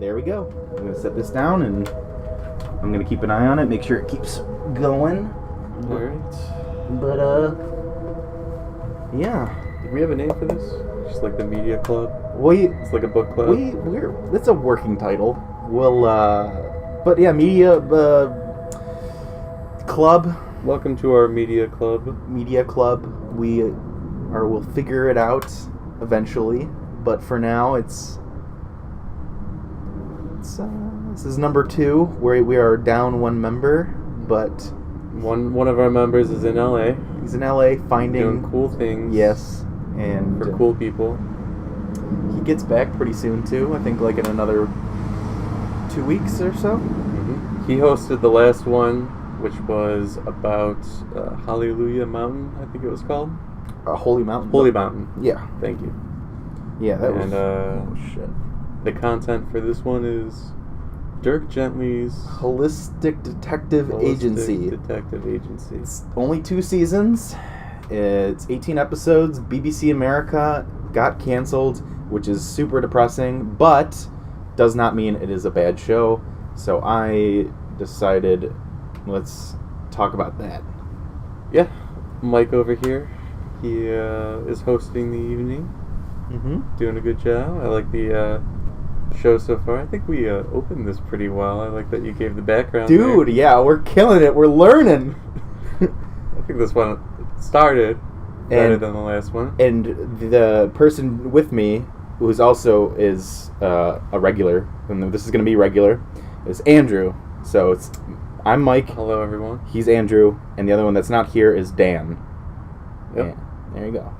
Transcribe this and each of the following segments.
there we go. I'm going to set this down and I'm going to keep an eye on it, make sure it keeps going. Alright. But, yeah. Do we have a name for this? Just like the media club? It's like a book club? It's a working title. But yeah, media, club. Welcome to our media club. Media club. We'll figure it out eventually. But for now, it's this is number 2, where we are down one member, but one of our members is in LA. He's in LA finding doing cool things. Yes, and for cool people. He gets back pretty soon too. I think like in another 2 weeks or so. Mm-hmm. He hosted the last one, which was about Hallelujah Mountain, I think it was called. Holy Mountain. Holy Mountain. Yeah. Thank you. Yeah, that was... oh, shit. The content for this one is Dirk Gently's Holistic Detective Agency. It's only 2 seasons. It's 18 episodes. BBC America got canceled, which is super depressing, but does not mean it is a bad show. So I decided, let's talk about that. Yeah. Mike over here. He is hosting the evening. Mm-hmm. Doing a good job. I like the show so far. I think we opened this pretty well. I like that you gave the background. Dude, there. Yeah, we're killing it. We're learning. I think this one started better than the last one. And the person with me, who's also is a regular, and this is going to be regular, is Andrew. So I'm Mike. Hello, everyone. He's Andrew, and the other one that's not here is Dan. Yep. Yeah, there you go.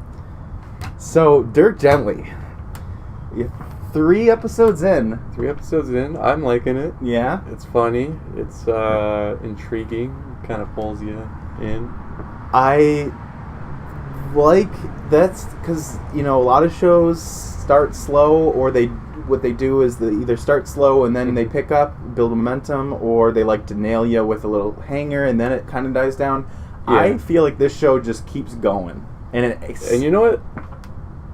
So, Dirk Gently. 3 episodes in. 3 episodes in. I'm liking it. Yeah? It's funny. It's intriguing. Kind of pulls you in. I like that's because, a lot of shows start slow, or what they do is they either start slow and then they pick up, build momentum, or they like to nail you with a little hanger and then it kind of dies down. Yeah. I feel like this show just keeps going. And you know what?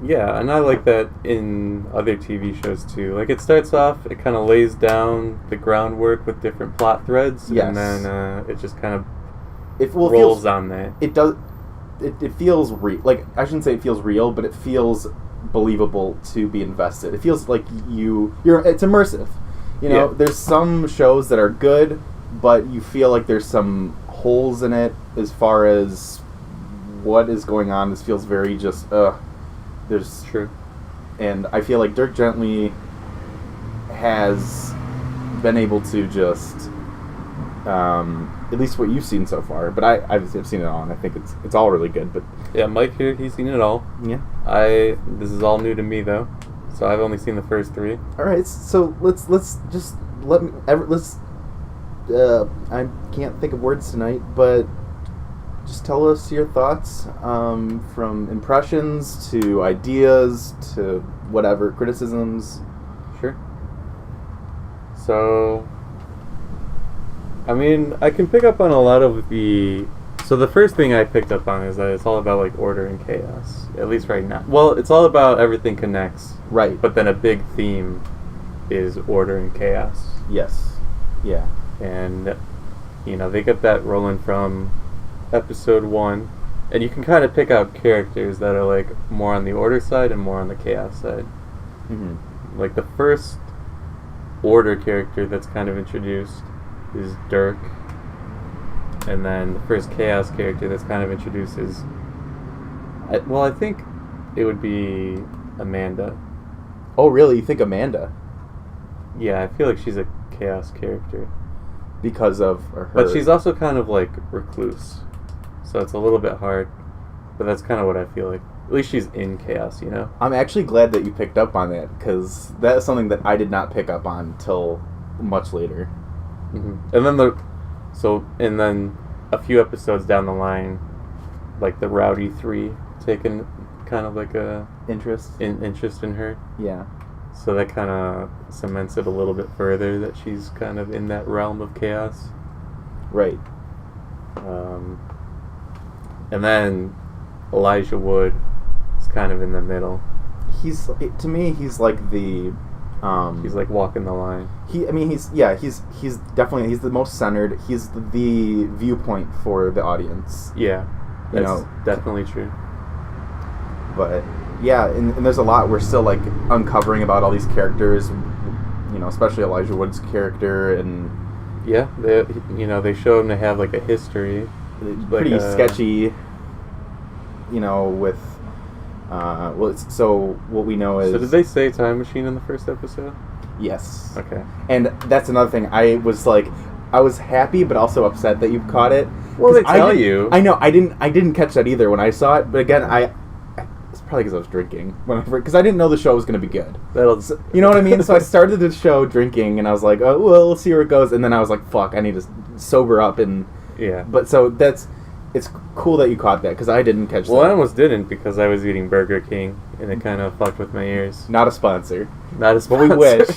Yeah, and I like that in other TV shows too. Like, it starts off, it kind of lays down the groundwork with different plot threads, yes. And then it just kind of rolls feels on that. It does. It feels real. Like, I shouldn't say it feels real, but it feels believable to be invested. It feels like it's immersive. Yeah. There's some shows that are good, but you feel like there's some holes in it as far as what is going on. This feels very just there's true. And I feel like Dirk Gently has been able to just at least what you've seen so far, but I've seen it all, and I think it's all really good. But yeah, Mike here, he's seen it all. Yeah. This is all new to me though, so I've only seen the first 3. All right, so let's I can't think of words tonight, but just tell us your thoughts, from impressions to ideas to whatever, criticisms. Sure. So, I mean, I can pick up on a lot of so the first thing I picked up on is that it's all about, like, order and chaos, at least right now. Well, it's all about everything connects. Right. But then a big theme is order and chaos. Yes. Yeah. And, they get that rolling from episode 1, and you can kind of pick out characters that are like more on the order side and more on the chaos side. Mm-hmm. Like the first order character that's kind of introduced is Dirk, and then the first chaos character that's kind of introduced is I think it would be Amanda. Oh, really? You think Amanda? Yeah, I feel like she's a chaos character because of her. But she's also kind of like recluse. So it's a little bit hard, but that's kind of what I feel like. At least she's in chaos, I'm actually glad that you picked up on that, because that is something that I did not pick up on till much later. Mm-hmm. And then a few episodes down the line, like the Rowdy 3 taking kind of like a interest in her. Yeah. So that kind of cements it a little bit further that she's kind of in that realm of chaos. Right. And then Elijah Wood is kind of in the middle. To me, he's like the He's like walking the line. He's definitely the most centered. He's the viewpoint for the audience. Yeah, that's definitely true. But yeah, and there's a lot we're still like uncovering about all these characters. Especially Elijah Wood's character, and yeah, they show him to have like a history, pretty sketchy. With so what we know is. So did they say time machine in the first episode? Yes. Okay. And that's another thing. I was happy, but also upset that you caught it. Well, they tell you. I know. I didn't catch that either when I saw it. But again, it's probably because I was drinking. Because I didn't know the show was going to be good. You know what I mean? So I started the show drinking, and I was like, oh, well, let's see where it goes. And then I was like, fuck, I need to sober up. And yeah. But so it's cool that you caught that, because I didn't catch that. Well, I almost didn't, because I was eating Burger King, and it kind of fucked with my ears. Not a sponsor. But we wish.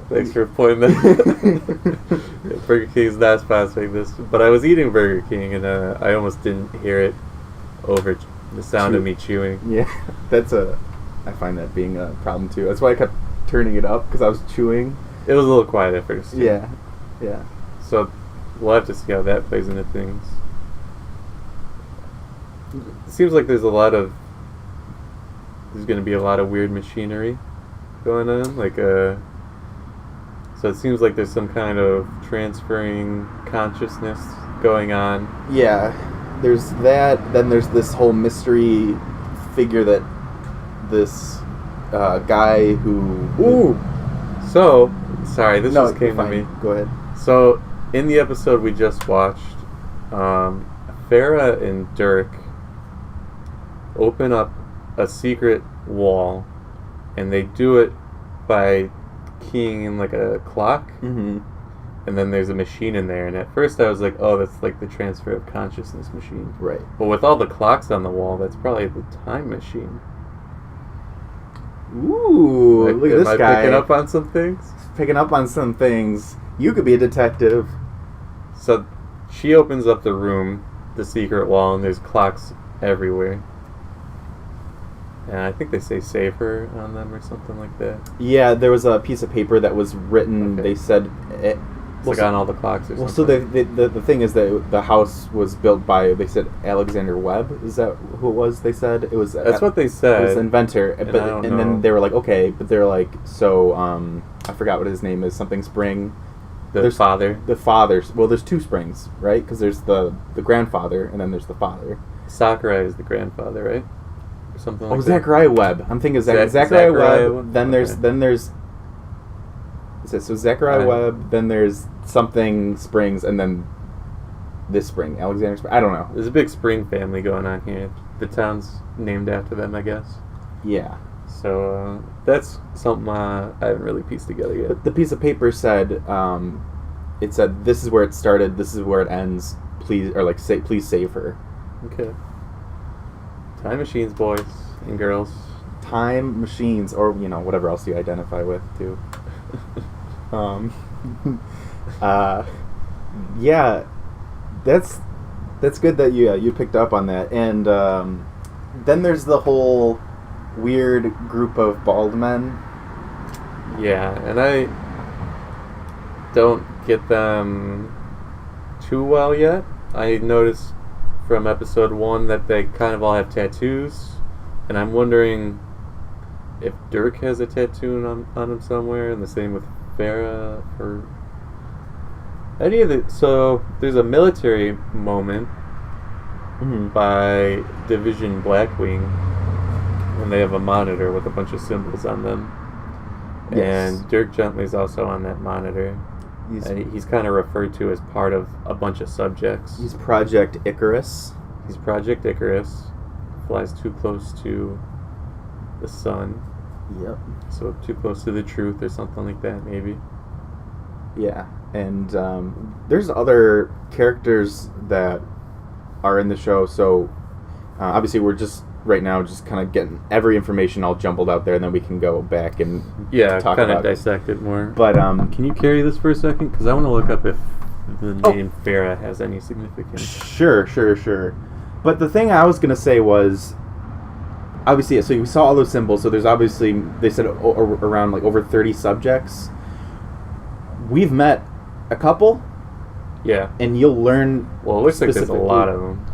Thanks for pointing that. Burger King's not sponsoring this, but I was eating Burger King, and I almost didn't hear it over the sound of me chewing. Yeah, I find that being a problem too. That's why I kept turning it up, because I was chewing. It was a little quiet at first. Yeah. So we'll have to see how that plays into things. It seems like there's going to be a lot of weird machinery going on, so it seems like there's some kind of transferring consciousness going on. Yeah, there's that. Then there's this whole mystery figure that this guy who... Ooh! So, sorry, this just came to me. Go ahead. So, in the episode we just watched, Farrah and Dirk open up a secret wall, and they do it by keying in like a clock, mm-hmm. and then there's a machine in there. And at first I was like, oh, that's like the transfer of consciousness machine. Right. But with all the clocks on the wall, that's probably the time machine. Ooh, look at this guy. Am I picking up on some things? Picking up on some things. You could be a detective. So she opens up the room, the secret wall, and there's clocks everywhere. And I think they say save her on them or something like that. Yeah, there was a piece of paper that was written, they said... It's on all the clocks or something. Well, so the thing is that the house was built by, they said, Alexander Webb. Is that who it was, they said? It was... That's what they said. It was an inventor. And then they were like, okay, but they're like, so, I forgot what his name is, something Spring. There's father. The father. Well, there's two Springs, right? Because there's the grandfather, and then there's the father. Sakurai is the grandfather, right? Or something like that. Zachariah Webb. I'm thinking Zachariah Webb. Then there's so Zachariah Webb, then there's something Springs, and then this Spring, Alexander Spring. I don't know. There's a big Spring family going on here. The town's named after them, I guess. Yeah. So that's something I haven't really pieced together yet. But the piece of paper said, it said, this is where it started, this is where it ends. Please, or like, please save her. Okay. Time machines, boys and girls. Time machines, or whatever else you identify with too. Yeah, that's good that you picked up on that. And then there's the whole weird group of bald men. Yeah, and I don't get them too well yet. I noticed from episode 1 that they kind of all have tattoos, and I'm wondering if Dirk has a tattoo on him somewhere, and the same with Farrah. So there's a military moment by Division Blackwing, and they have a monitor with a bunch of symbols on them. Yes. And Dirk Gently is also on that monitor. He's kind of referred to as part of a bunch of subjects. He's Project Icarus. He's Project Icarus. Flies too close to the sun. Yep. So too close to the truth or something like that, maybe. Yeah, and there's other characters that are in the show. So obviously we're just right now just kind of getting every information all jumbled out there, and then we can go back and talk kind about of dissect it more. But can you carry this for a second? Because I want to look up if the name Farrah has any significance. Sure. But the thing I was gonna say was, obviously, so you saw all those symbols. So there's obviously, they said around like over 30 subjects. We've met a couple. Yeah. And you'll learn. Well, it looks like there's a lot of them.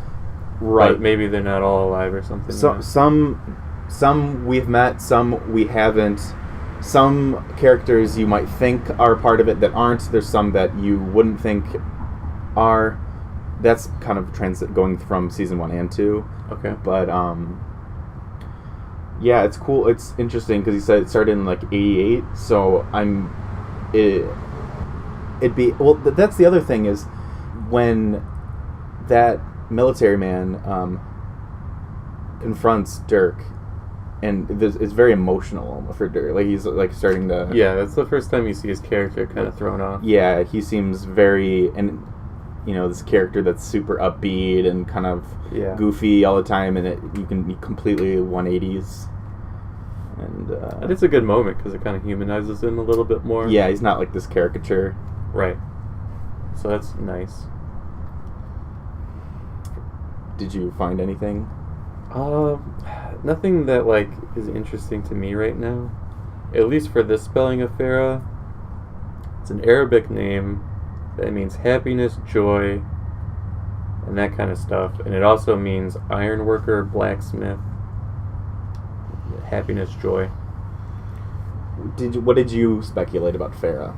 Right. But maybe they're not all alive or something. So, some we've met, some we haven't. Some characters you might think are part of it that aren't. There's some that you wouldn't think are. That's kind of going from season 1 and 2. Okay. But yeah, it's cool. It's interesting because he said it started in like 88. So it'd be well. That's the other thing is when that military man confronts Dirk, and it's very emotional for Dirk. Like he's like starting to. Yeah, that's the first time you see his character kind of thrown off. Yeah, he seems very this character that's super upbeat and kind of goofy all the time, and you can be completely 180s. And it's a good moment because it kind of humanizes him a little bit more. Yeah, he's not like this caricature. Right. So that's nice. Did you find anything? Nothing that like is interesting to me right now. At least for this spelling of Farah. It's an Arabic name that means happiness, joy, and that kind of stuff. And it also means ironworker, blacksmith, happiness, joy. What did you speculate about Farah?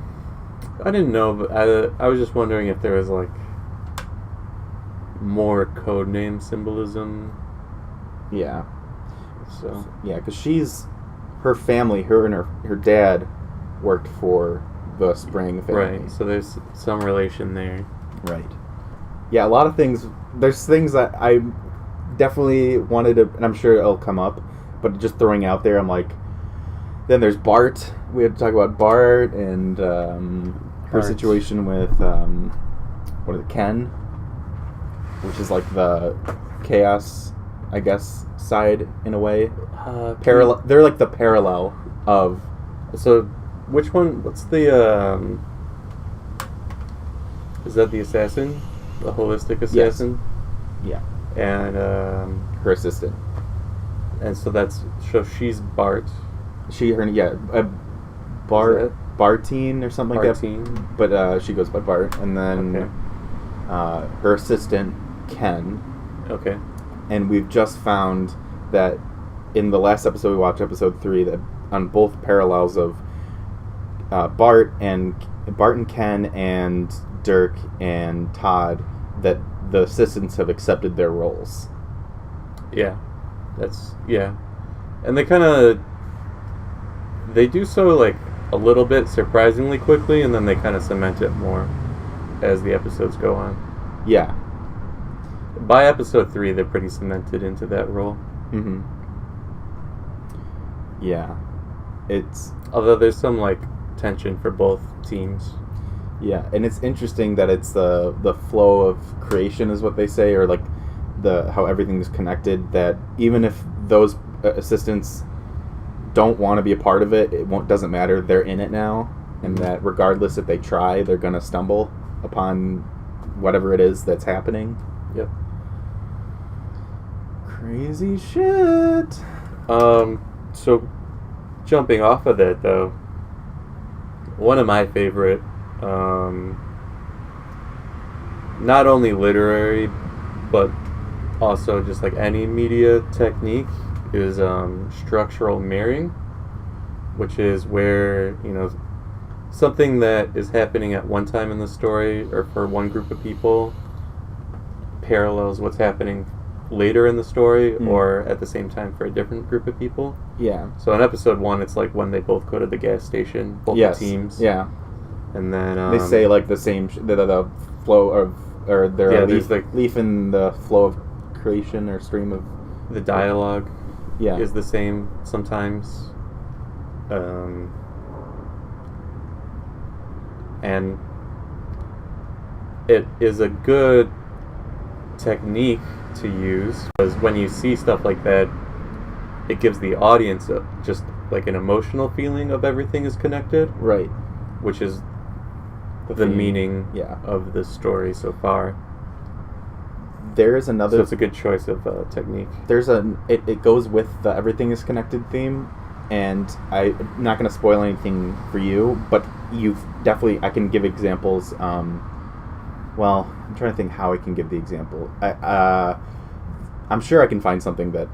I didn't know, but I was just wondering if there was like more codename symbolism. Yeah. So yeah, because her family, her and her dad worked for the Spring family. Right. So there's some relation there. Right. Yeah, a lot of things. There's things that I definitely wanted to, and I'm sure it'll come up, but just throwing out there, I'm like. Then there's Bart. We had to talk about Bart and her situation with Ken, which is like the chaos, I guess, side in a way. Parallel. They're like the parallel of. So, which one? What's the? Is that the assassin? The holistic assassin? Yes. Yeah. And her assistant. And so she's Bart. Bartine or something like that. But she goes by Bart, and then her assistant Ken. Okay. And we've just found that in the last episode we watched, episode 3, that on both parallels of Bart and Ken and Dirk and Todd, that the assistants have accepted their roles. Yeah, and they do so like a little bit surprisingly quickly, and then they kind of cement it more as the episodes go on. Yeah. By episode 3, they're pretty cemented into that role. Mm-hmm. Yeah. Although there's some like tension for both teams. Yeah, and it's interesting that it's the flow of creation is what they say, or like how everything's connected, that even if those assistants don't want to be a part of it, doesn't matter, they're in it now, and that regardless if they try, they're going to stumble upon whatever it is that's happening. Yep. Crazy shit. So jumping off of that though, one of my favorite not only literary but also just like any media technique is structural mirroring, which is where something that is happening at one time in the story or for one group of people parallels what's happening later in the story or at the same time for a different group of people. Yeah. So in episode 1, it's like when they both go to the gas station, both the teams. Yeah. And then they say like the same the flow of, or they're leaf in the flow of creation or stream of the dialogue. Yeah. Is the same sometimes. And it is a good technique to use, because when you see stuff like that, it gives the audience just like an emotional feeling of everything is connected. Right. Which is the meaning of the story so far. There's another... So it's a good choice of technique. It goes with the everything is connected theme, and I'm not going to spoil anything for you, but you've definitely... I can give examples. Well, I'm trying to think how I can give the example. I'm sure I can find something that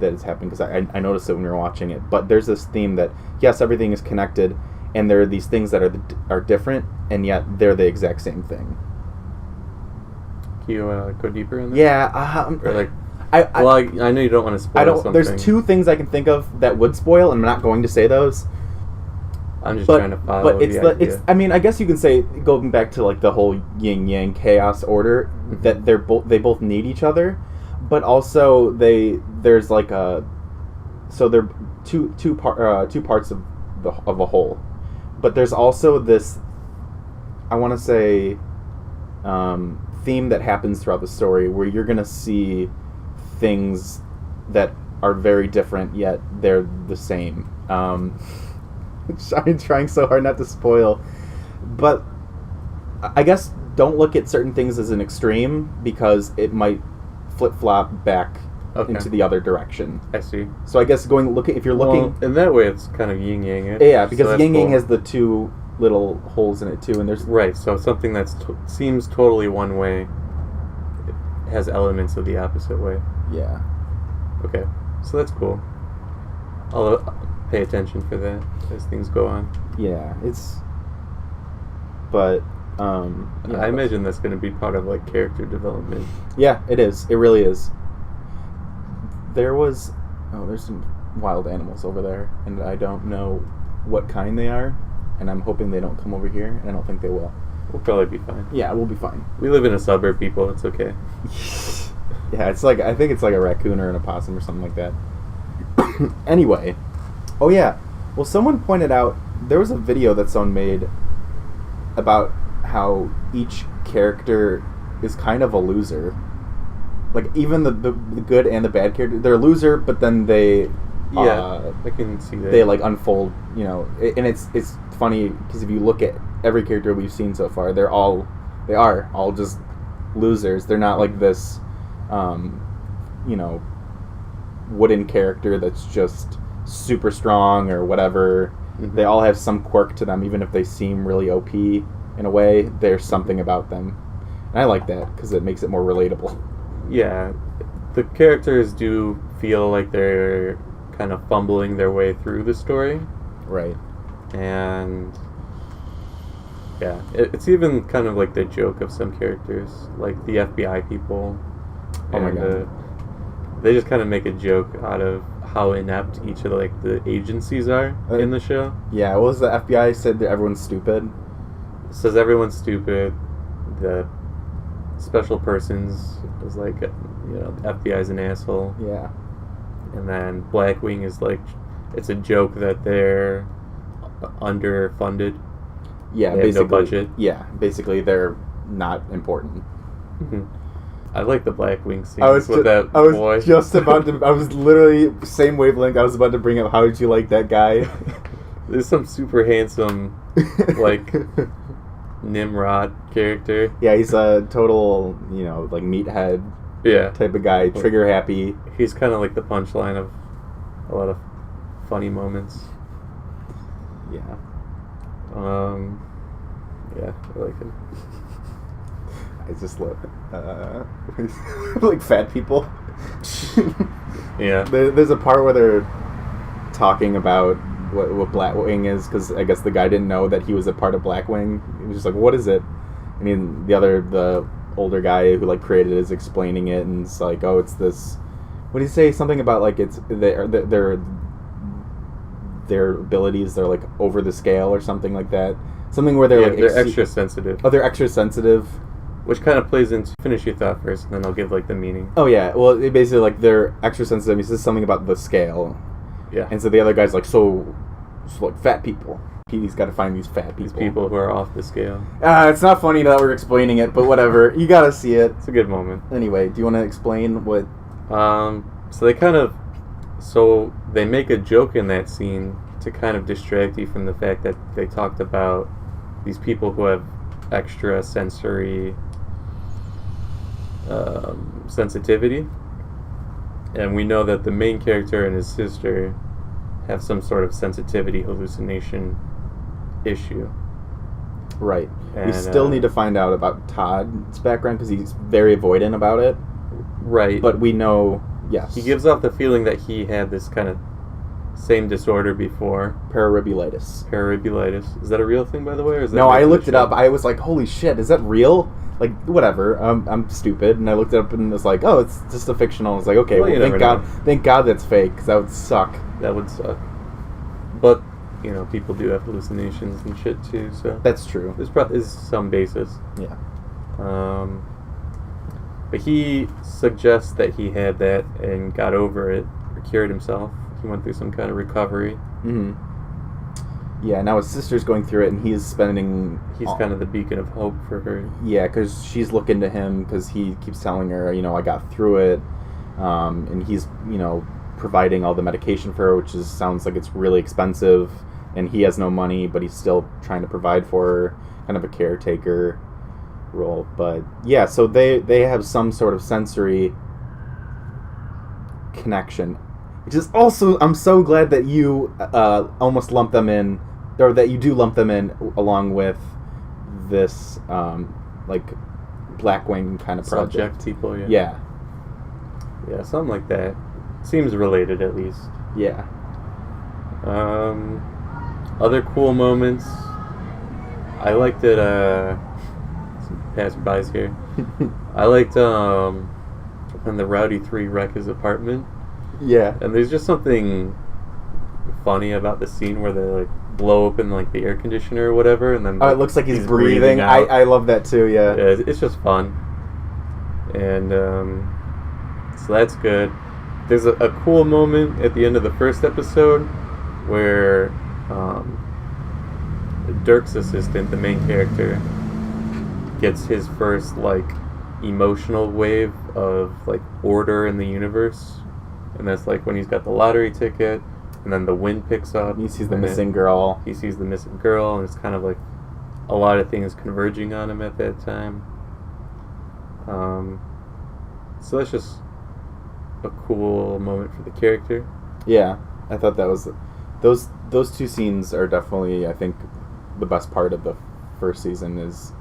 is happening, because I noticed it when we were watching it. But there's this theme that, yes, everything is connected, and there are these things that are different, and yet they're the exact same thing. Can you go deeper in that? Yeah. Or like, I know you don't want to spoil something. There's two things I can think of that would spoil, and I'm not going to say those. I'm just trying to follow the idea. I mean, I guess you can say, going back to like the whole yin-yang chaos order, that they both need each other, but also there's like a... So they're two parts of a whole. But there's also this, I want to say, theme that happens throughout the story where you're going to see things that are very different, yet they're the same. I'm trying so hard not to spoil. But I guess don't look at certain things as an extreme, because it might flip-flop back into the other direction. I see. So I guess if you're looking... Well, in that way, it's kind of yin-yang. Yeah, because yin-yang has the two little holes in it too, and there's... Right, so something that seems totally one way has elements of the opposite way. Yeah. Okay, so that's cool. I'll pay attention for that as things go on. Yeah, it's... But, yeah, I imagine that's going to be part of, like, character development. Yeah, it is. It really is. There's some wild animals over there, and I don't know what kind they are, and I'm hoping they don't come over here, and I don't think they will. We'll probably be fine. Yeah, we'll be fine. We live in a suburb, people. It's okay. Yeah, I think it's like a raccoon or an opossum or something like that. Anyway. Oh, yeah. Well, someone pointed out, there was a video that someone made about how each character is kind of a loser. Like, even the good and the bad character, they're a loser, but then they... Yeah, I can see that. They, like, unfold, you know. And it's funny, because if you look at every character we've seen so far, they are all just losers. They're not like this, you know, wooden character that's just super strong or whatever. Mm-hmm. They all have some quirk to them, even if they seem really OP in a way. There's something about them. And I like that, because it makes it more relatable. Yeah, the characters do feel like they're kind of fumbling their way through the story. Right. And yeah, it's even kind of like the joke of some characters, like the FBI people. Oh my god. They just kind of make a joke out of how inept each of the agencies are in the show. Yeah, what was the FBI said that everyone's stupid? It says everyone's stupid. The special persons is like, the FBI's an asshole. Yeah. And then Blackwing is like, it's a joke that they're underfunded. Yeah, they basically. have no budget. Yeah, basically they're not important. Mm-hmm. I like the Blackwing scene with that boy. I was literally same wavelength. I was about to bring up, how did you like that guy? There's some super handsome, like, Nimrod character. Yeah, he's a total, like meathead type of guy, trigger happy. He's kind of like the punchline of a lot of funny moments. Yeah. Yeah, I like him. I just love like fat people. Yeah. There's a part where they're talking about what Blackwing is, because I guess the guy didn't know that he was a part of Blackwing. He was just like, what is it? I mean, the older guy who like created it is explaining it, and it's like, oh, it's this... What do you say? Something about like it's their abilities, they're like over the scale or something like that. Something where they're they're extra sensitive. Oh, they're extra sensitive. Which kind of plays into... Finish your thought first, and then I'll give like the meaning. Oh yeah, well, it basically like they're extra sensitive. He says something about the scale. Yeah. And so the other guy's like, so like fat people. He's got to find these fat people. These people who are off the scale. It's not funny that we're explaining it, but whatever. You gotta see it. It's a good moment. Anyway, do you want to explain what... So they make a joke in that scene to kind of distract you from the fact that they talked about these people who have extra sensory sensitivity. And we know that the main character and his sister have some sort of sensitivity hallucination issue. Right. And, we still need to find out about Todd's background because he's very avoidant about it. Right. But we know, yes. He gives off the feeling that he had this kind of same disorder before. Pararibulitis. Is that a real thing, by the way? Or is that no, I looked it up. I was like, holy shit, is that real? Like, whatever. I'm stupid. And I looked it up and was like, oh, it's just a fictional. I was like, okay, well thank God that's fake, because that would suck. That would suck. But, people do have hallucinations and shit, too, so... That's true. There's some basis. Yeah. But he suggests that he had that and got over it, or cured himself. He went through some kind of recovery. Mm-hmm. Yeah, now his sister's going through it, and he's spending... He's kind of the beacon of hope for her. Yeah, because she's looking to him, because he keeps telling her, I got through it, and he's, providing all the medication for her, which sounds like it's really expensive, and he has no money, but he's still trying to provide for her, kind of a caretaker role. But, yeah, so they have some sort of sensory connection, which is also... I'm so glad that you almost lump them in, or that you do lump them in along with this, Blackwing kind of project. Subject people, yeah. Yeah. Yeah, something like that. Seems related, at least. Yeah. Other cool moments. I liked it, some passerbys here. I liked, when the Rowdy 3 wreck his apartment. Yeah. And there's just something funny about the scene where they, blow open, the air conditioner or whatever, and then... Oh, it looks like he's breathing. I love that, too, yeah. Yeah, it's just fun. And, so that's good. There's a cool moment at the end of the first episode where Dirk's assistant, the main character, gets his first emotional wave of order in the universe, and that's when he's got the lottery ticket, and then the wind picks up. He sees the missing girl. He sees the missing girl, and it's kind of a lot of things converging on him at that time. So that's just a cool moment for the character. Yeah, I thought that was... Those two scenes are definitely, I think, the best part of the first season is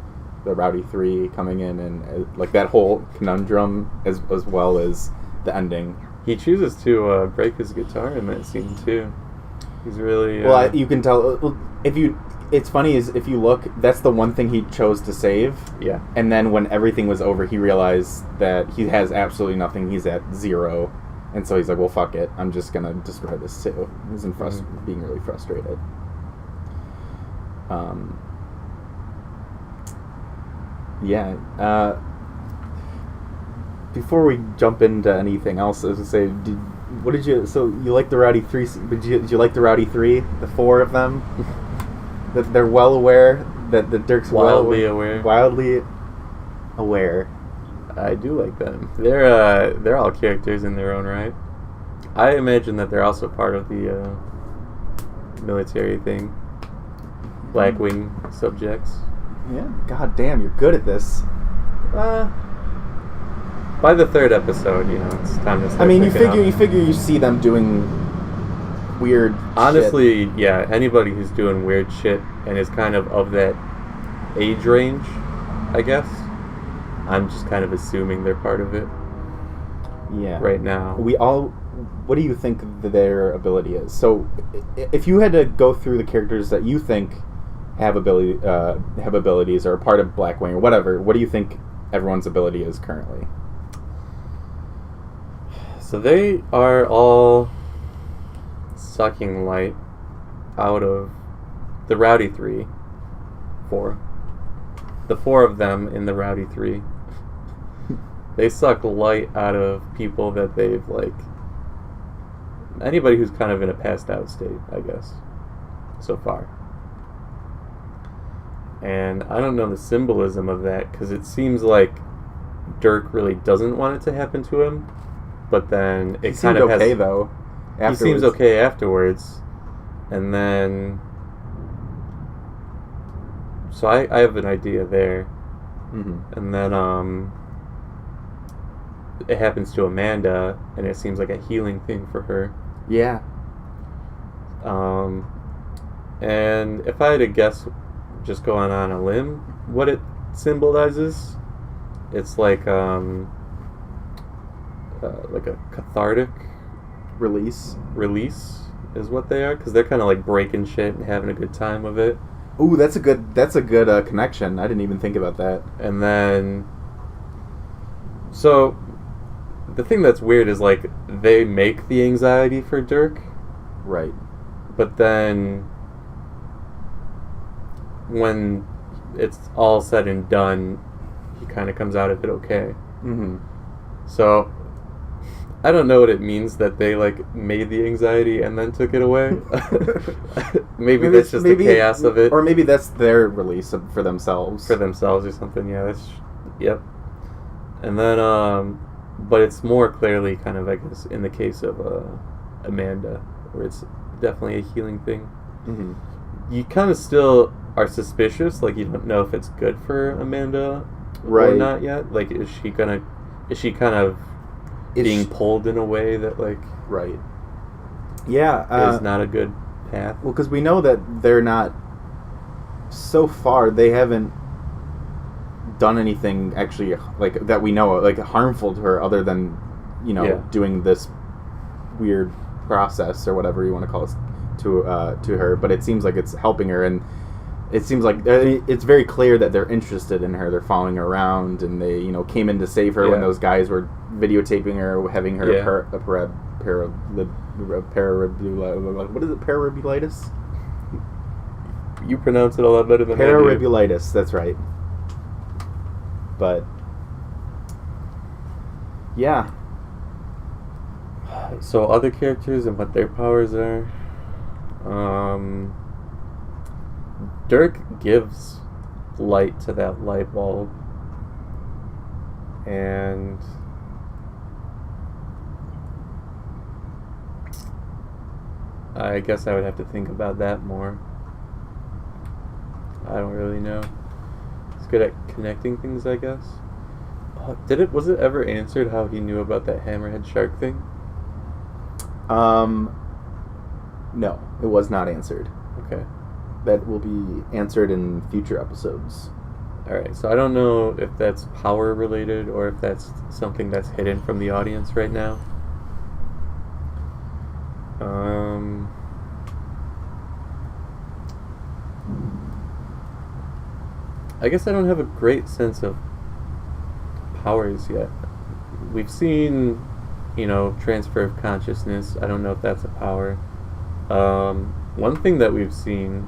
the Rowdy 3 coming in and that whole conundrum as well as the ending. He chooses to break his guitar in that scene too. He's really... Well, you can tell... It's funny is if you look, that's the one thing he chose to save. Yeah. And then when everything was over, he realized that he has absolutely nothing. He's at 0. And so he's like, well, fuck it. I'm just going to destroy this too. He's being really frustrated. Yeah. Before we jump into anything else, I was going to say, so you like the Rowdy 3, but did you like the Rowdy 3, the 4 of them? That they're well aware, that Dirk's wildly aware. Wildly aware. I do like them. They're all characters in their own right. I imagine that they're also part of the military thing. Blackwing subjects. Yeah. God damn, you're good at this. By the 3rd episode, it's time to start. I mean, you figure you see them doing weird Honestly, shit. Yeah, anybody who's doing weird shit and is kind of that age range, I guess, I'm just kind of assuming they're part of it. Yeah. Right now. What do you think their ability is? So, if you had to go through the characters that you think have abilities or are part of Blackwing or whatever, what do you think everyone's ability is currently? So they are all sucking light out of the Rowdy 3. 4. The 4 of them in the Rowdy 3. They suck light out of people that they've anybody who's kind of in a passed out state, I guess, so far. And I don't know the symbolism of that, because it seems like Dirk really doesn't want it to happen to him, but then it kind of okay though. Afterwards. He seems okay afterwards, and then so I have an idea there, mm-hmm. and then it happens to Amanda, and it seems like a healing thing for her. Yeah. And if I had to guess, just going on a limb, what it symbolizes, it's like a cathartic Release is what they are, because they're kind of like breaking shit and having a good time with it. Ooh, that's a good connection. I didn't even think about that. And then, so the thing that's weird is like they make the anxiety for Dirk, right? But then when it's all said and done, he kind of comes out of it okay. Mm-hmm. So I don't know what it means that they like made the anxiety and then took it away. maybe that's just the chaos of it, or maybe that's their release for themselves. or something. Yeah, that's yep. And then, but it's more clearly kind of, I guess, in the case of Amanda, where it's definitely a healing thing. Mm-hmm. You kind of still are suspicious, like you don't know if it's good for Amanda right. or not yet. Like, is she kind of being pulled in a way that, like, right? Yeah, is not a good path. Well, because we know that they're not. So far, they haven't done anything actually like that we know like harmful to her, other than doing this weird process or whatever you want to call it to her. But it seems like it's helping her, and it seems like it's very clear that they're interested in her. They're following her around, and they came in to save her when those guys were videotaping her, having her what is it, parabiblitis? You pronounce it a lot better than I do. Parabiblitis, that's right. But yeah. So other characters and what their powers are. Dirk gives light to that light bulb, and I guess I would have to think about that more. I don't really know. He's good at connecting things, I guess. Was it ever answered how he knew about that hammerhead shark thing? No, it was not answered. Okay. That will be answered in future episodes. Alright, so I don't know if that's power related or if that's something that's hidden from the audience right now. I guess I don't have a great sense of powers yet. We've seen, transfer of consciousness. I don't know if that's a power. One thing that we've seen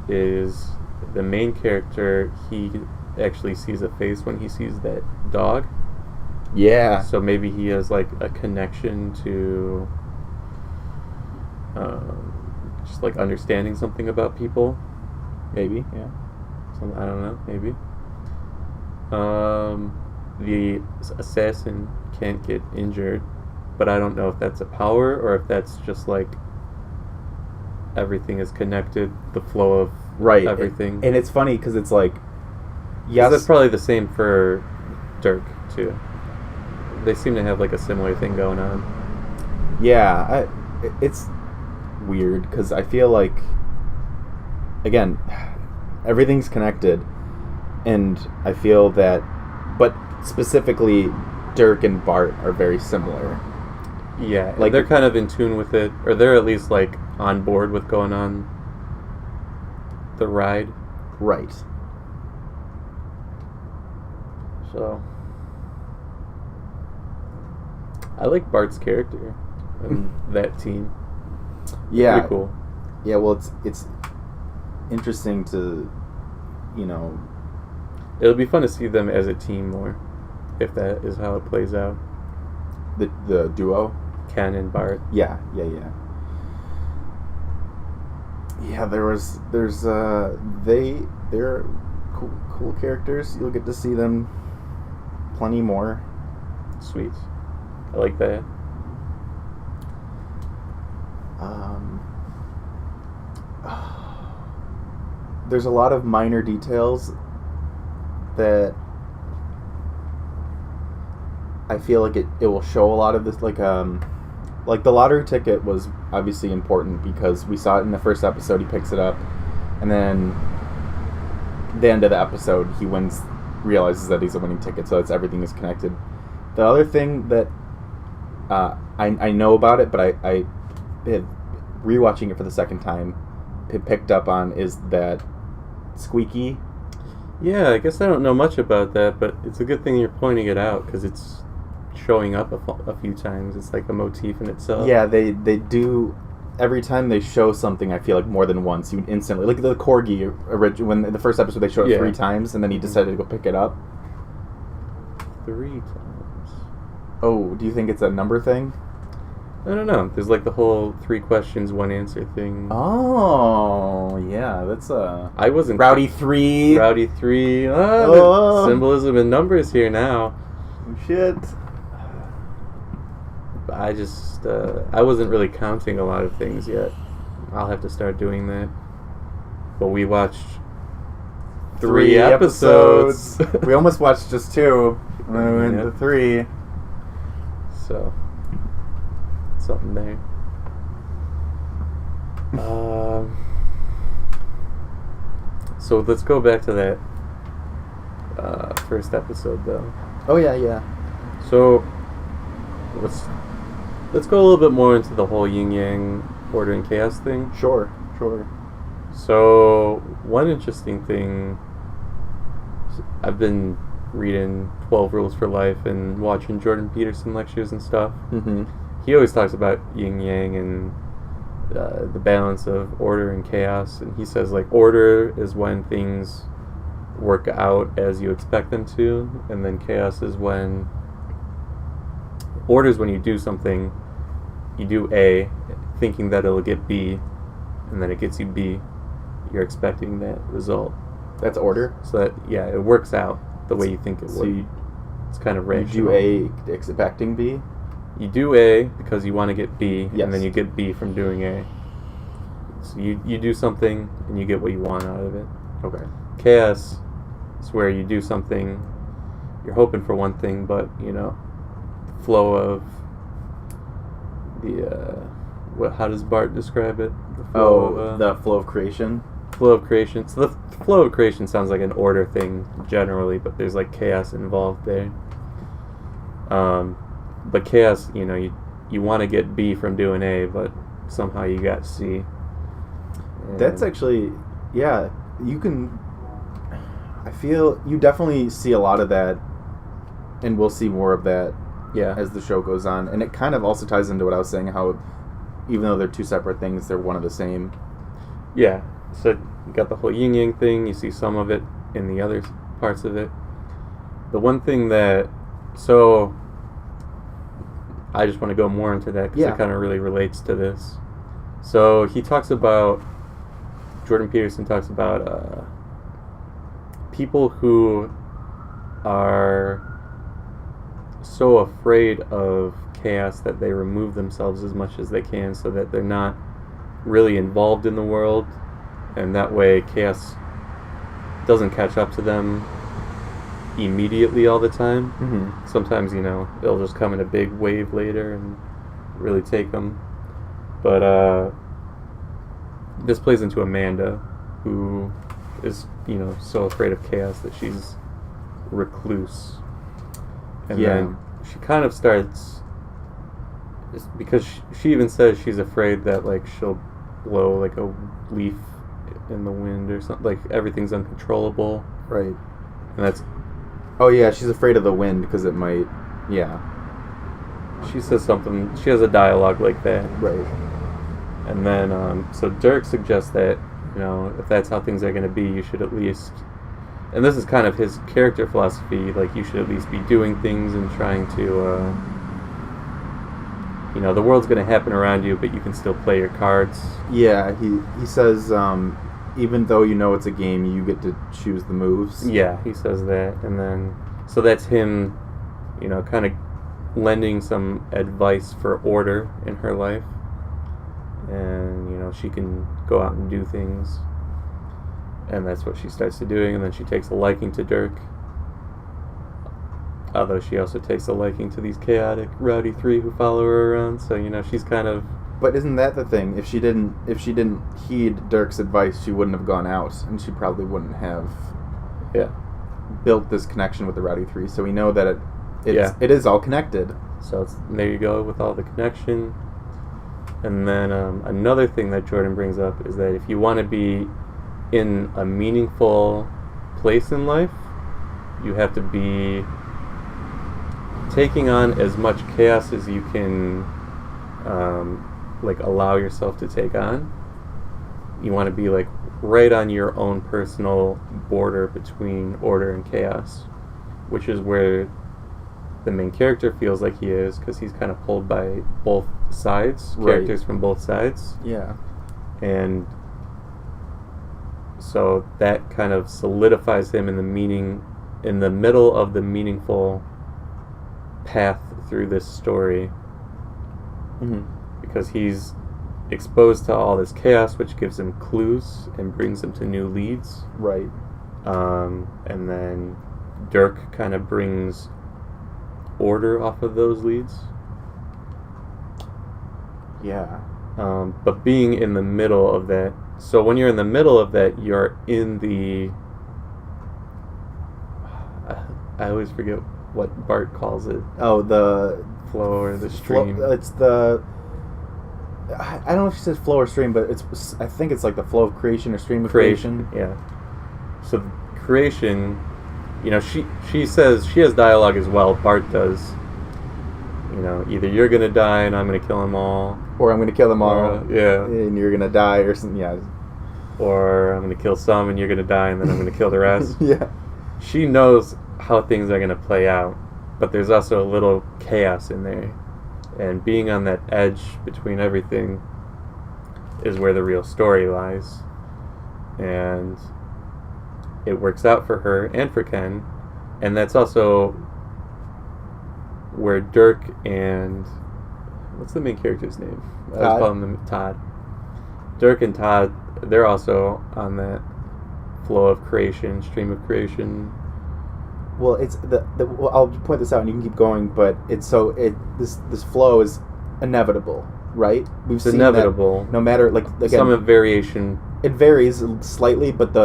is the main character, he actually sees a face when he sees that dog. Yeah. So maybe he has like a connection to just like understanding something about people. Maybe, yeah. I don't know, maybe. The assassin can't get injured, but I don't know if that's a power or if that's just like everything is connected, the flow of everything. And it's funny because it's like, yes, that's probably the same for Dirk too. They seem to have like a similar thing going on. Yeah, it's weird because I feel like, again, everything's connected, and I feel that, but specifically Dirk and Bart are very similar. Yeah, like they're kind of in tune with it, or they're at least like on board with going on the ride. Right. So I like Bart's character and that team. Yeah. Pretty cool. Yeah, well it's interesting to it'll be fun to see them as a team more, if that is how it plays out. The duo? Ken and Bart. Yeah. Yeah, they're cool characters. You'll get to see them plenty more. Sweet. I like that. There's a lot of minor details that I feel like it will show a lot of this, like the lottery ticket was obviously important because we saw it in the first episode. He picks it up, and then the end of the episode, he realizes that he's a winning ticket, so everything is connected. The other thing that I know about it, but I rewatching it for the second time, picked up on is that squeaky. Yeah, I guess I don't know much about that, but it's a good thing you're pointing it out because it's showing up a few times. It's like a motif in itself. Yeah, they do. Every time they show something, I feel like more than once, you instantly, like the corgi when in the first episode they showed it 3 times, and then he decided to go pick it up. 3 times. Oh, do you think it's a number thing? I don't know. There's like the whole 3 questions, 1 answer thing. Oh, yeah, that's I wasn't Rowdy 3. Rowdy 3. Oh. Symbolism and numbers here now. Shit. I just I wasn't really counting a lot of things yet. I'll have to start doing that. But we watched 3 episodes. We almost watched just 2. And then we went to 3. So something there. So let's go back to that first episode, though. Oh yeah. So let's go a little bit more into the whole yin yang, order and chaos thing. Sure. So one interesting thing, I've been reading 12 Rules for Life and watching Jordan Peterson lectures and stuff. Mm-hmm. He always talks about yin yang and the balance of order and chaos, and he says like order is when things work out as you expect them to, and then chaos is when order is when you do something, you do A thinking that it'll get B, and then it gets you B. You're expecting that result. That's order. So that it works out the way you think it would. It's kind of rational. You do A expecting B? You do A because you want to get B, yes. And then you get B from doing A. So you do something, and you get what you want out of it. Okay. Chaos is where you do something, you're hoping for one thing, but, the flow of the, how does Bart describe it? The flow of creation? Flow of creation. So the flow of creation sounds like an order thing generally, but there's like chaos involved there. But chaos, you want to get B from doing A, but somehow you got C. And that's actually, you can, I feel you definitely see a lot of that, and we'll see more of that as the show goes on. And it kind of also ties into what I was saying, how even though they're 2 separate things, they're one of the same. Yeah, so you got the whole yin-yang thing, you see some of it in the other parts of it. The one thing that, so I just want to go more into that because it kind of really relates to this. So Jordan Peterson talks about people who are so afraid of chaos that they remove themselves as much as they can so that they're not really involved in the world, and that way chaos doesn't catch up to them immediately all the time. Mm-hmm. Sometimes, it'll just come in a big wave later and really take them. But this plays into Amanda, who is, so afraid of chaos that she's recluse. And then she kind of starts, because she even says she's afraid that, like, she'll blow, like, a leaf in the wind or something. Like, everything's uncontrollable. Right. And that's... Oh, yeah, she's afraid of the wind because it might... Yeah. She says something... She has a dialogue like that. Right. And then, so Dirk suggests that, if that's how things are going to be, you should at least... And this is kind of his character philosophy, like, you should at least be doing things and trying to, the world's going to happen around you, but you can still play your cards. Yeah, he says, even though it's a game, you get to choose the moves. Yeah, he says that. And then, so that's him, kind of lending some advice for order in her life. And, she can go out and do things. And that's what she starts to doing, and then she takes a liking to Dirk. although she also takes a liking to these chaotic rowdy three who follow her around. So she's kind of. But isn't that the thing? If she didn't heed Dirk's advice, she wouldn't have gone out, and she probably wouldn't have. Yeah. Built this connection with the Rowdy Three, so we know that it is all connected. So there you go with all the connection. And then another thing that Jordan brings up is that if you want to be in a meaningful place in life, you have to be taking on as much chaos as you can allow yourself to take on. You want to be right on your own personal border between order and chaos, which is where the main character feels like he is, because he's kind of pulled by both sides, characters from both sides. Yeah. And so that kind of solidifies him in the middle of the meaningful path through this story. Mm-hmm. Because he's exposed to all this chaos, which gives him clues and brings him to new leads. Right. And then Dirk kind of brings order off of those leads. Yeah. But being in the middle of that, so when you're in the middle of that, you're in the... I always forget what Bart calls it. Oh, the... flow or the stream. It's the... I don't know if she says flow or stream, but I think it's like the flow of creation or stream of creation. Yeah. So creation, she says, she has dialogue as well, Bart does. Either you're going to die and I'm going to kill them all. Or I'm going to kill them all. Yeah. And you're going to die or something, yeah. Or I'm going to kill some and you're going to die and then I'm going to kill the rest. Yeah. She knows how things are going to play out, but there's also a little chaos in there. And being on that edge between everything is where the real story lies. And it works out for her and for Ken. And that's also where Dirk and... what's the main character's name? I was calling them Todd. Dirk and Todd, they're also on that flow of creation, stream of creation. Well, it's well, I'll point this out and you can keep going, but this flow is inevitable, right? It's inevitable. No matter again, some variation. It varies slightly, but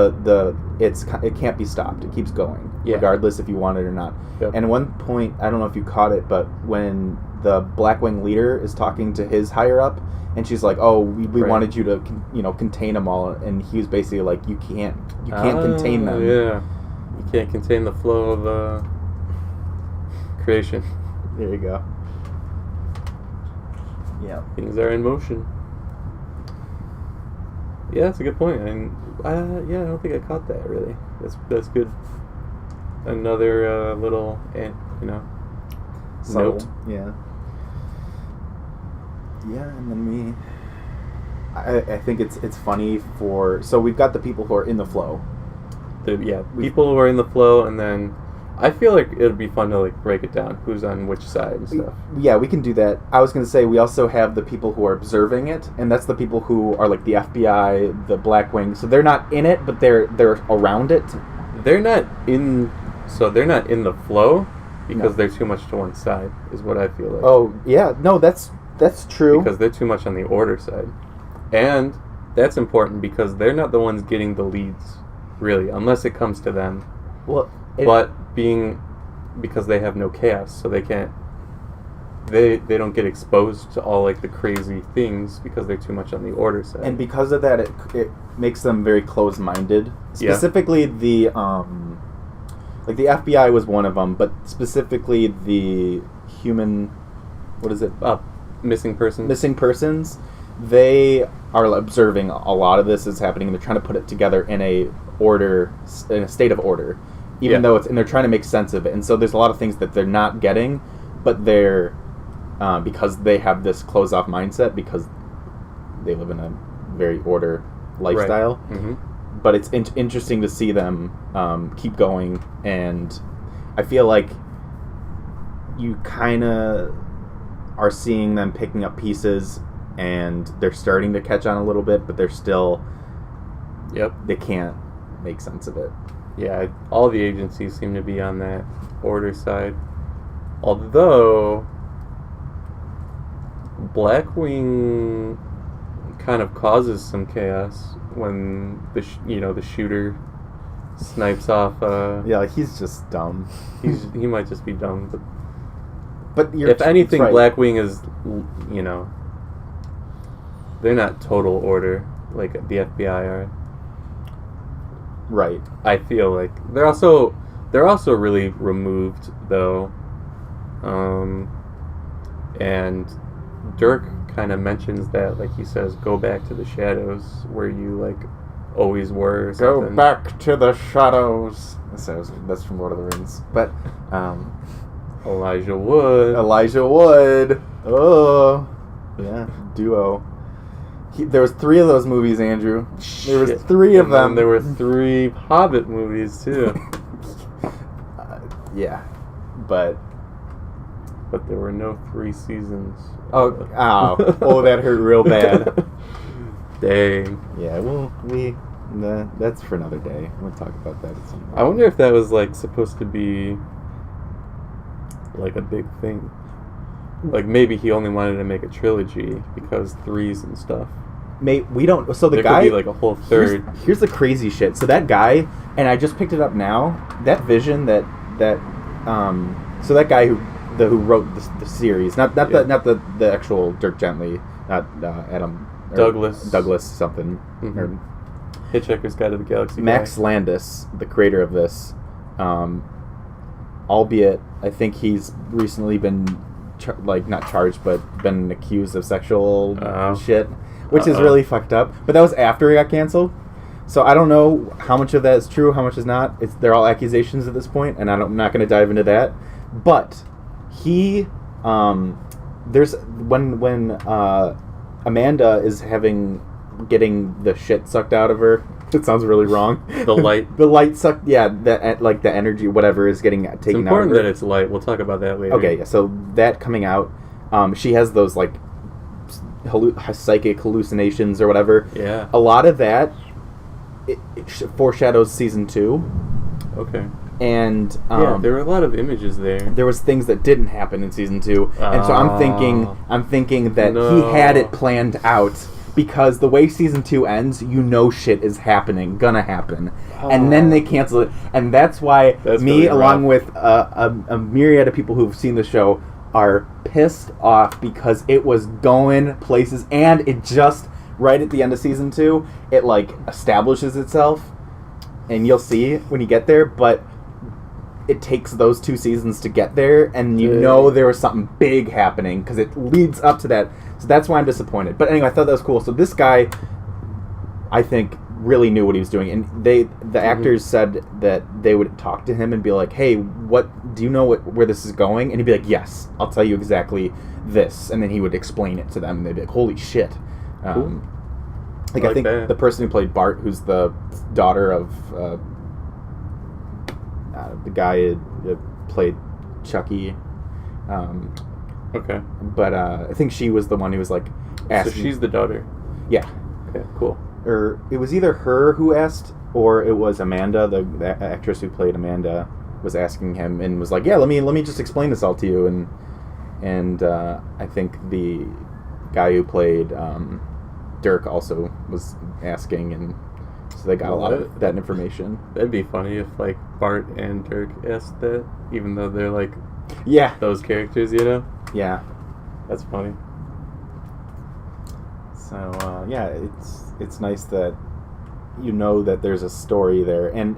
it can't be stopped. It keeps going, regardless if you want it or not. Yep. And at one point, I don't know if you caught it, but when the Blackwing leader is talking to his higher up, and she's like, "Oh, we wanted you to contain them all," and he was basically like, "You can't contain them." Yeah. You can't contain the flow of creation. There you go. Yeah. Things are in motion. Yeah, that's a good point. And I don't think I caught that really. That's good. Another little, Subtle. note. Yeah. Yeah, and then I think it's funny so we've got the people who are in the flow. People who are in the flow, and then I feel like it would be fun to break it down, who's on which side and stuff. Yeah, we can do that. I was going to say we also have the people who are observing it, and that's the people who are the FBI, the Blackwing. So they're not in it, but they're around it. They're not in the flow because they're too much to one side, is what I feel like. Oh, yeah. No, that's true. Because they're too much on the order side. And that's important because they're not the ones getting the leads. Really, unless it comes to them. Well, because they have no chaos, so they can't. They don't get exposed to all the crazy things because they're too much on the order side. And because of that, it makes them very close-minded. Specifically, the FBI was one of them, but specifically the human, what is it? Missing persons. Missing persons. They are observing a lot of this is happening, and they're trying to put it together in a state of order, even though they're trying to make sense of it. And so there's a lot of things that they're not getting, but they're because they have this closed-off mindset because they live in a very order lifestyle. Right. Mm-hmm. But it's interesting to see them keep going, and I feel like you kind of are seeing them picking up pieces, and they're starting to catch on a little bit, but they're still... They can't make sense of it. Yeah, all the agencies seem to be on that order side. Although Blackwing kind of causes some chaos when the shooter snipes off. Yeah, he's just dumb. He might just be dumb, but if anything, right. Blackwing is, they're not total order like the FBI are. Right. I feel like they're also really removed though, and Dirk kind of mentions that, like he says, go back to the shadows where you like always were. Or go back to the shadows. That's from Lord of the Rings, but Elijah Wood. Oh, yeah, duo. There was 3 of those movies, Andrew. There was 3 of them. There were 3 Hobbit movies too. Yeah, but there were no 3 seasons. Oh, that hurt real bad. Dang. Yeah, well, that's for another day. We'll talk about that at some point. I wonder if that was like supposed to be like a big thing. Like maybe he only wanted to make a trilogy because 3s and stuff. We don't. So the there guy could be like a whole third. Here's the crazy shit. So that guy, and I just picked it up now. That vision, so that guy who wrote the series, not the actual Dirk Gently, not Adam Douglas something. Mm-hmm. Or Hitchhiker's Guide to the Galaxy. Max Landis, the creator of this, albeit I think he's recently been not charged, but been accused of sexual shit, which is really fucked up. But that was after he got canceled, so I don't know how much of that is true, how much is not. They're all accusations at this point, and I'm not going to dive into that. But he, there's when Amanda is getting the shit sucked out of her. It sounds really wrong. The light sucked. Yeah, the energy, whatever, is getting taken out of her. It's important that it's light. We'll talk about that later. Okay, yeah. So that coming out, she has those like psychic hallucinations or whatever. Yeah. A lot of that it foreshadows season 2. Okay. And there were a lot of images there. There was things that didn't happen in season 2, and so I'm thinking that he had it planned out. Because the way season 2 ends, shit is gonna happen. And then they cancel it. And that's why me, along with a myriad of people who've seen the show, are pissed off because it was going places. And it just, right at the end of season 2, it, establishes itself. And you'll see when you get there, but it takes those 2 seasons to get there. And there was something big happening because it leads up to that. So that's why I'm disappointed. But anyway, I thought that was cool. So this guy, I think, really knew what he was doing. And the actors said that they would talk to him and be like, hey, do you know where this is going? And he'd be like, yes, I'll tell you exactly this. And then he would explain it to them. And they'd be like, holy shit. Cool. I think the person who played Bart, who's the daughter of the guy who played Chucky. Okay. But I think she was the one who was asking. So she's the daughter. Yeah. Okay, cool. Or it was either her who asked, or it was Amanda, the actress who played Amanda, was asking him and was like, yeah, let me just explain this all to you. And I think the guy who played Dirk also was asking, and so they got a lot of that information. That'd be funny if Bart and Dirk asked that, even though they're those characters, Yeah. That's funny. So, it's nice that that there's a story there. And,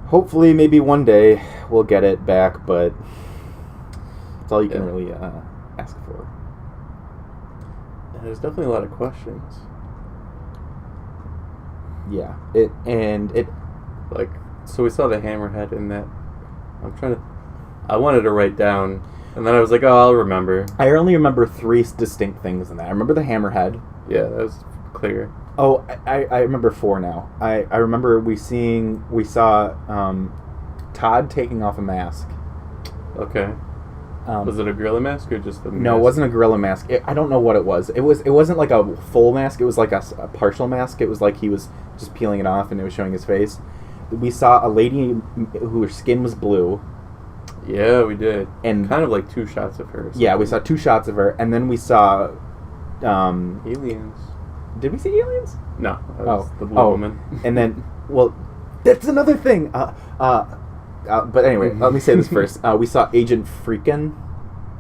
hopefully maybe one day we'll get it back, but that's all you can really ask for. There's definitely a lot of questions. Yeah. So we saw the hammerhead in that. I wanted to write down, and then I was like, oh, I'll remember. I only remember 3 distinct things in that. I remember the hammerhead. Yeah, that was clear. Oh, I remember 4 now. I remember we saw Todd taking off a mask. Okay. Was it a gorilla mask or just a mask? No, it wasn't a gorilla mask. I don't know what it was. It wasn't like a full mask. It was like a partial mask. It was like he was just peeling it off and it was showing his face. We saw a lady whose skin was blue. Yeah, we did. And kind of like 2 shots of her. Yeah, we saw 2 shots of her, and then we saw aliens. Did we see aliens? No. That was the blue woman. And then, well, that's another thing. But anyway, let me say this first. We saw Agent Freakin,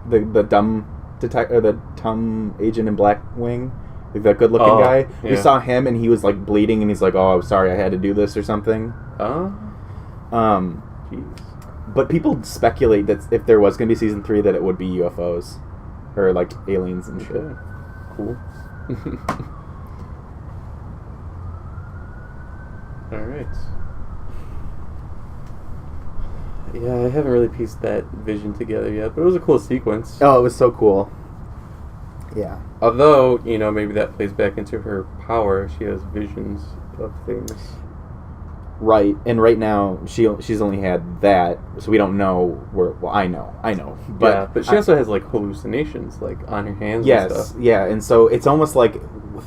the dumb detective, or the dumb agent in Blackwing, like that good-looking guy. Yeah. We saw him, and he was like bleeding, and he's like, "Oh, I'm sorry, I had to do this" or something. Jeez. But people speculate that if there was going to be season 3, that it would be UFOs or like aliens and shit. Cool. All right. Yeah, I haven't really pieced that vision together yet, but it was a cool sequence. Oh, it was so cool. Yeah. Although, maybe that plays back into her power. She has visions of things. Right, and right now she's only had that, so we don't know where. Well, I know, but she also has like hallucinations, like on her hands. Yes, and stuff. Yeah, and so it's almost like, when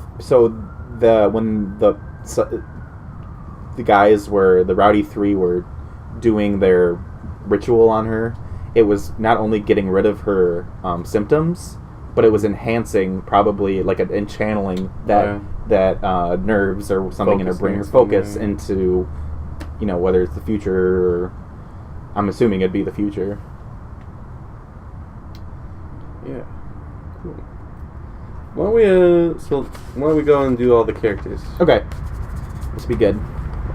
the guys the Rowdy 3 were doing their ritual on her, it was not only getting rid of her symptoms, but it was enhancing, probably like and channeling that nerves or something in her brain, or focus into, whether it's the future, or I'm assuming it'd be the future. Yeah, cool. Why don't we go and do all the characters? Okay, this will be good.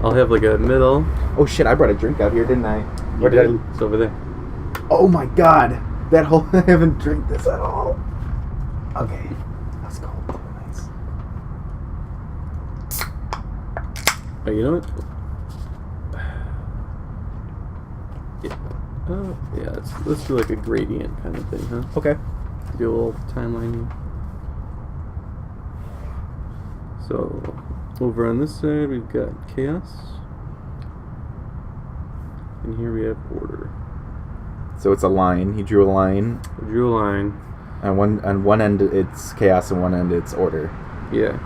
I'll have like a middle. Oh shit! I brought a drink out here, didn't I? Where did I? It's over there. Oh my god! That whole I haven't drank this at all. Okay, that's cool. Nice. Oh, you know what? Yeah. Let's do like a gradient kind of thing, huh? Okay. Do a little timeline here. So, over on this side we've got chaos, and here we have order. So it's a line. He drew a line. I drew a line. On one end it's chaos, and one end it's order. Yeah.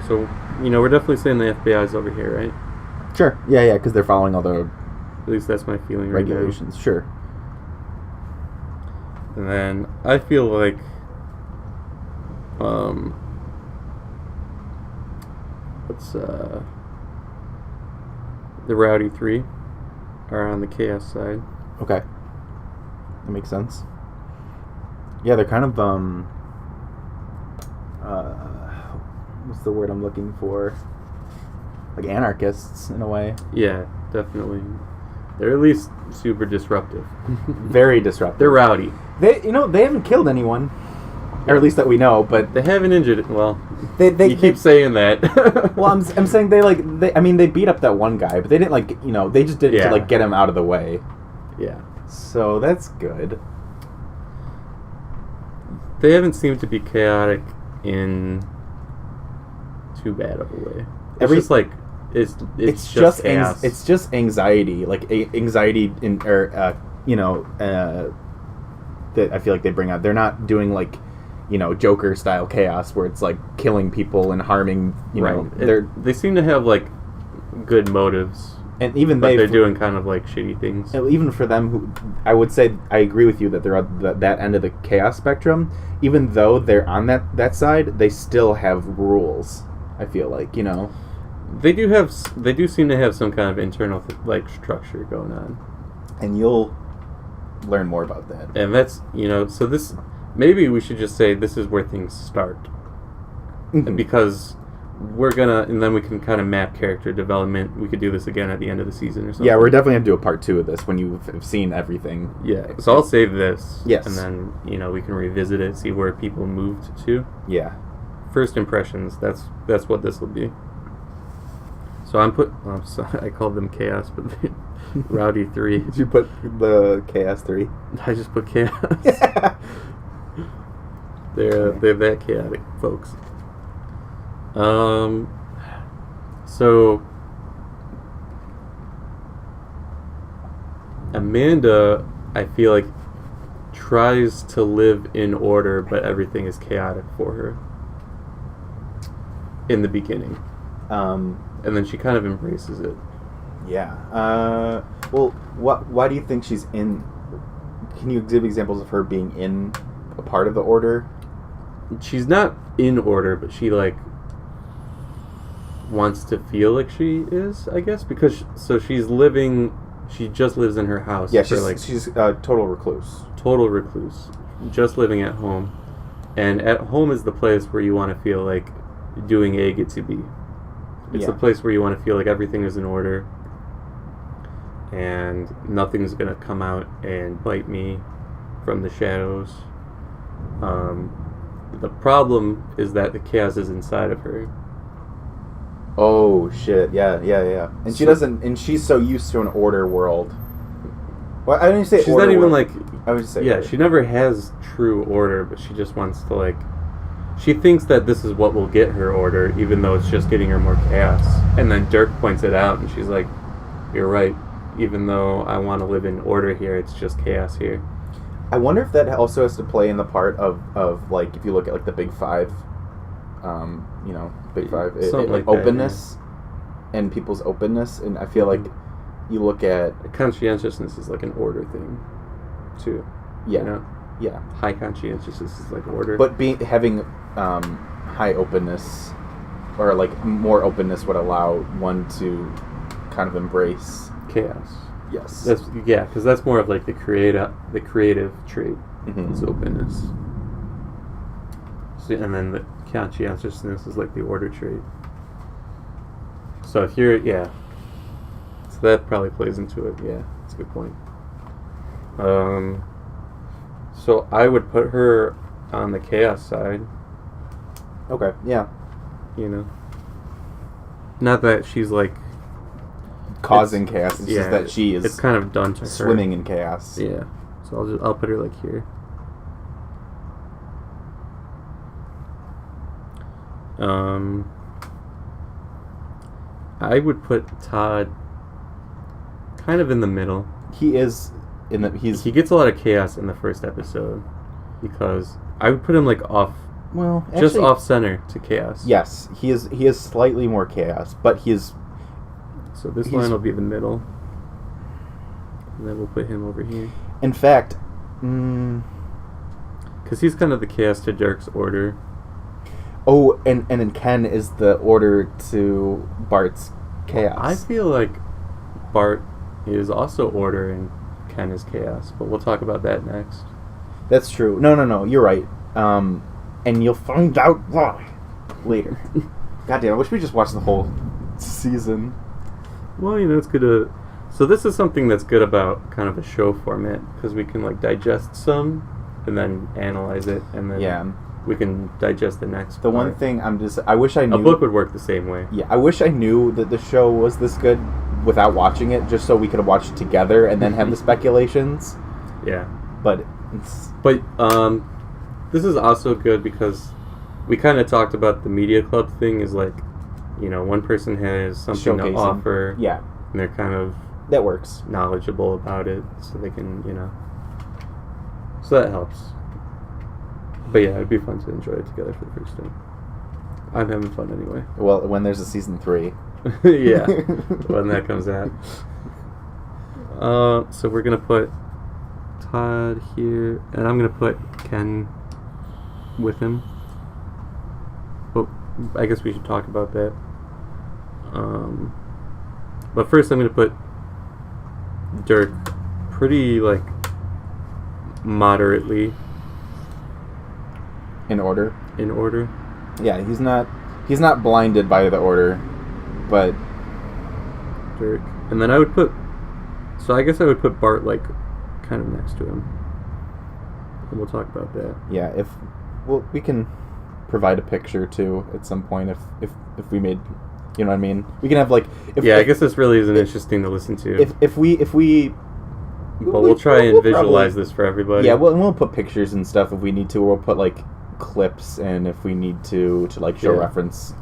So, we're definitely saying the FBI's over here, right? Sure. Yeah, because they're following all the... At least that's my feeling regulations, right now. Sure. And then I feel like the Rowdy 3 are on the chaos side. Okay. That makes sense. Yeah, they're kind of what's the word I'm looking for? Like anarchists in a way. Yeah, definitely. They're at least super disruptive. Very disruptive. They're rowdy. They haven't killed anyone, or at least that we know. But they haven't injured it. Well, they keep saying that. Well, I'm saying they beat up that one guy, but they didn't they just did it to get him out of the way. Yeah. So that's good. They haven't seemed to be chaotic in too bad of a way. It's just like it's just chaos. It's just anxiety, like anxiety that I feel like they bring out. They're not doing like, Joker style chaos where it's like killing people and harming. They seem to have like good motives, and even they're doing kind of like shitty things. Even for them, who I would say I agree with you that they're at that end of the chaos spectrum. Even though they're on that side, they still have rules. I feel like They do seem to have some kind of internal structure going on, and you'll learn more about that. And that's so this maybe we should just say this is where things start, because and then we can kind of map character development. We could do this again at the end of the season or something. Yeah, we're definitely gonna do a part 2 of this when you've seen everything. Yeah, so I'll save this. Yes, and then we can revisit it, see where people moved to. Yeah, first impressions. That's what this will be. So I'm sorry, I called them chaos, but Rowdy 3. Did you put the chaos 3? I just put chaos. They're that chaotic, folks. So Amanda, I feel like, tries to live in order, but everything is chaotic for her in the beginning. And then she kind of embraces it. Yeah. Well, why do you think she's in? Can you give examples of her being in a part of the Order? She's not in Order, but she like wants to feel like she is, I guess, because she's living. She just lives in her house. Yeah, she's total recluse. Total recluse, just living at home, and at home is the place where you want to feel like doing A gets you B. It's the place where you want to feel like everything is in order, and nothing's gonna come out and bite me from the shadows. The problem is that the chaos is inside of her. Oh shit! Yeah. And she doesn't. And she's so used to an order world. Well, I didn't say she's order not even world. like. I would just say. Yeah, order. she never has true order, but she just wants to like. She thinks that this is what will get her order, even though it's just getting her more chaos. And then Dirk points it out, and she's like, "You're right. Even though I want to live in order here, it's just chaos here." I wonder if that also has to play in the part of like if you look at like the Big Five. Big Five, like openness, and people's openness, and I feel like you look at conscientiousness is like an order thing, too. Yeah, you know? Yeah. High conscientiousness is like order, but having high openness, or like more openness, would allow one to kind of embrace chaos. Yes. Because that's more of like the creative trait is openness. So, and then the conscientiousness is like the order trait. So if you're, so that probably plays into it. Yeah, that's a good point. So I would put her on the chaos side. Okay, yeah. You know? Not that she's like causing chaos, it's just that she is it's kind of done to swimming in chaos. Yeah. So I'll put her like here. I would put Todd kind of in the middle. He is he gets a lot of chaos in the first episode because I would put him like off. Well, actually, just off center to chaos. Yes, he is slightly more chaos, but he is. So this line will be the middle, and then we'll put him over here. In fact, because he's kind of the chaos to Dirk's order. Oh, and then Ken is the order to Bart's chaos. I feel like Bart is also order and Ken is chaos, but we'll talk about that next. That's true. No, you're right. And you'll find out why later. Goddamn, I wish we just watched the whole season. Well, it's good to... So this is something that's good about kind of a show format, because we can like digest some and then analyze it, and then we can digest the next part. The one thing I wish I knew... A book would work the same way. Yeah, I wish I knew that the show was this good without watching it, just so we could have watched it together and then have the speculations. Yeah. But this is also good because we kind of talked about the media club thing is like, one person has something to offer. Yeah. And they're kind of... That works. Knowledgeable about it, so they can, So that helps. But yeah, it'd be fun to enjoy it together for the first time. I'm having fun anyway. Well, when there's a season 3. Yeah, when that comes out. So we're going to put Todd here, and I'm going to put Ken with him. But I guess we should talk about that. But first I'm going to put Dirk pretty, moderately... In order? In order. Yeah, he's not blinded by the order, but... Dirk. And then I would put... So I guess I would put Bart, kind of next to him. And we'll talk about that. Yeah, we can provide a picture, too, at some point, if we made... You know what I mean? We can have, I guess this really isn't interesting to listen to. If we... But we'll try and visualize this for everybody. Yeah, we'll put pictures and stuff if we need to. We'll put, clips, and if we need to show reference.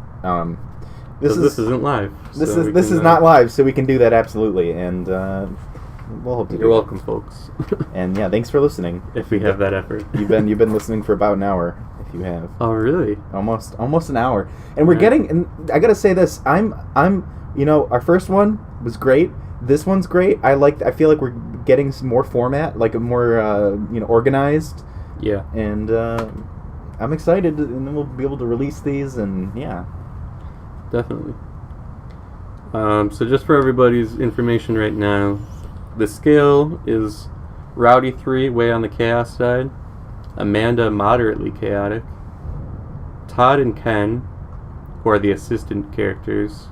This isn't live. This is not live, so we can do that absolutely, and we'll hope to. You're welcome, folks. And yeah, thanks for listening. If we have that effort, you've been listening for about an hour. If you have. Oh really? Almost an hour, and we're getting. And I gotta say this, I'm. Our first one was great. This one's great. I feel like we're getting some more format, like a more organized. Yeah. And I'm excited, and then we'll be able to release these, and yeah. Definitely. So just for everybody's information right now, the scale is Rowdy 3, way on the chaos side. Amanda, moderately chaotic. Todd and Ken, who are the assistant characters,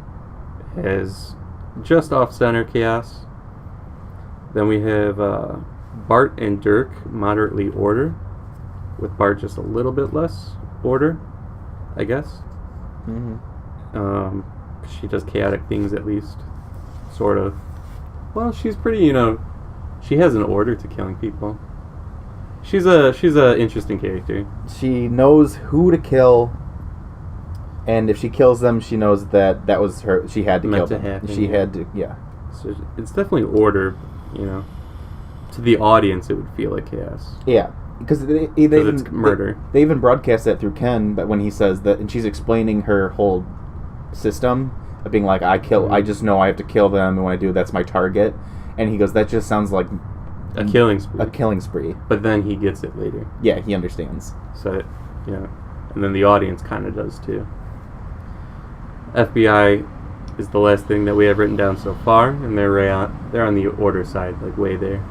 as just off-center chaos. Then we have Bart and Dirk, moderately order, with Bart just a little bit less order, I guess. Mm-hmm. She does chaotic things, at least. Sort of. Well, she's pretty, she has an order to killing people. She's a interesting character. She knows who to kill, and if she kills them, she knows that was her. She had to kill them. Happen, she had to, yeah. So it's definitely order, To the audience, it would feel like chaos. Yeah, because it's murder. They even broadcast that through Ken, but when he says that, and she's explaining her whole system of being like, I just know I have to kill them, and when I do, that's my target. And he goes, that just sounds like a killing spree. A killing spree. But then he gets it later. Yeah, he understands. So, and then the audience kind of does too. FBI is the last thing that we have written down so far, and they're on the order side, like way there.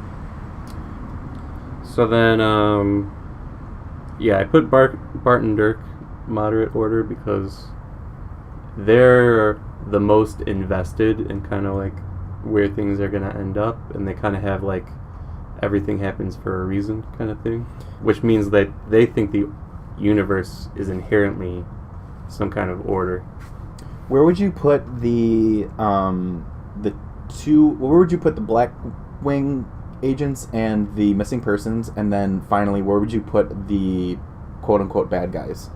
So then, I put Bart and Dirk moderate order because they're the most invested in kind of like where things are going to end up, and they kind of have like everything happens for a reason kind of thing, which means that they think the universe is inherently some kind of order. Where would you put where would you put the Black Wing agents and the missing persons, and then finally where would you put the quote unquote bad guys?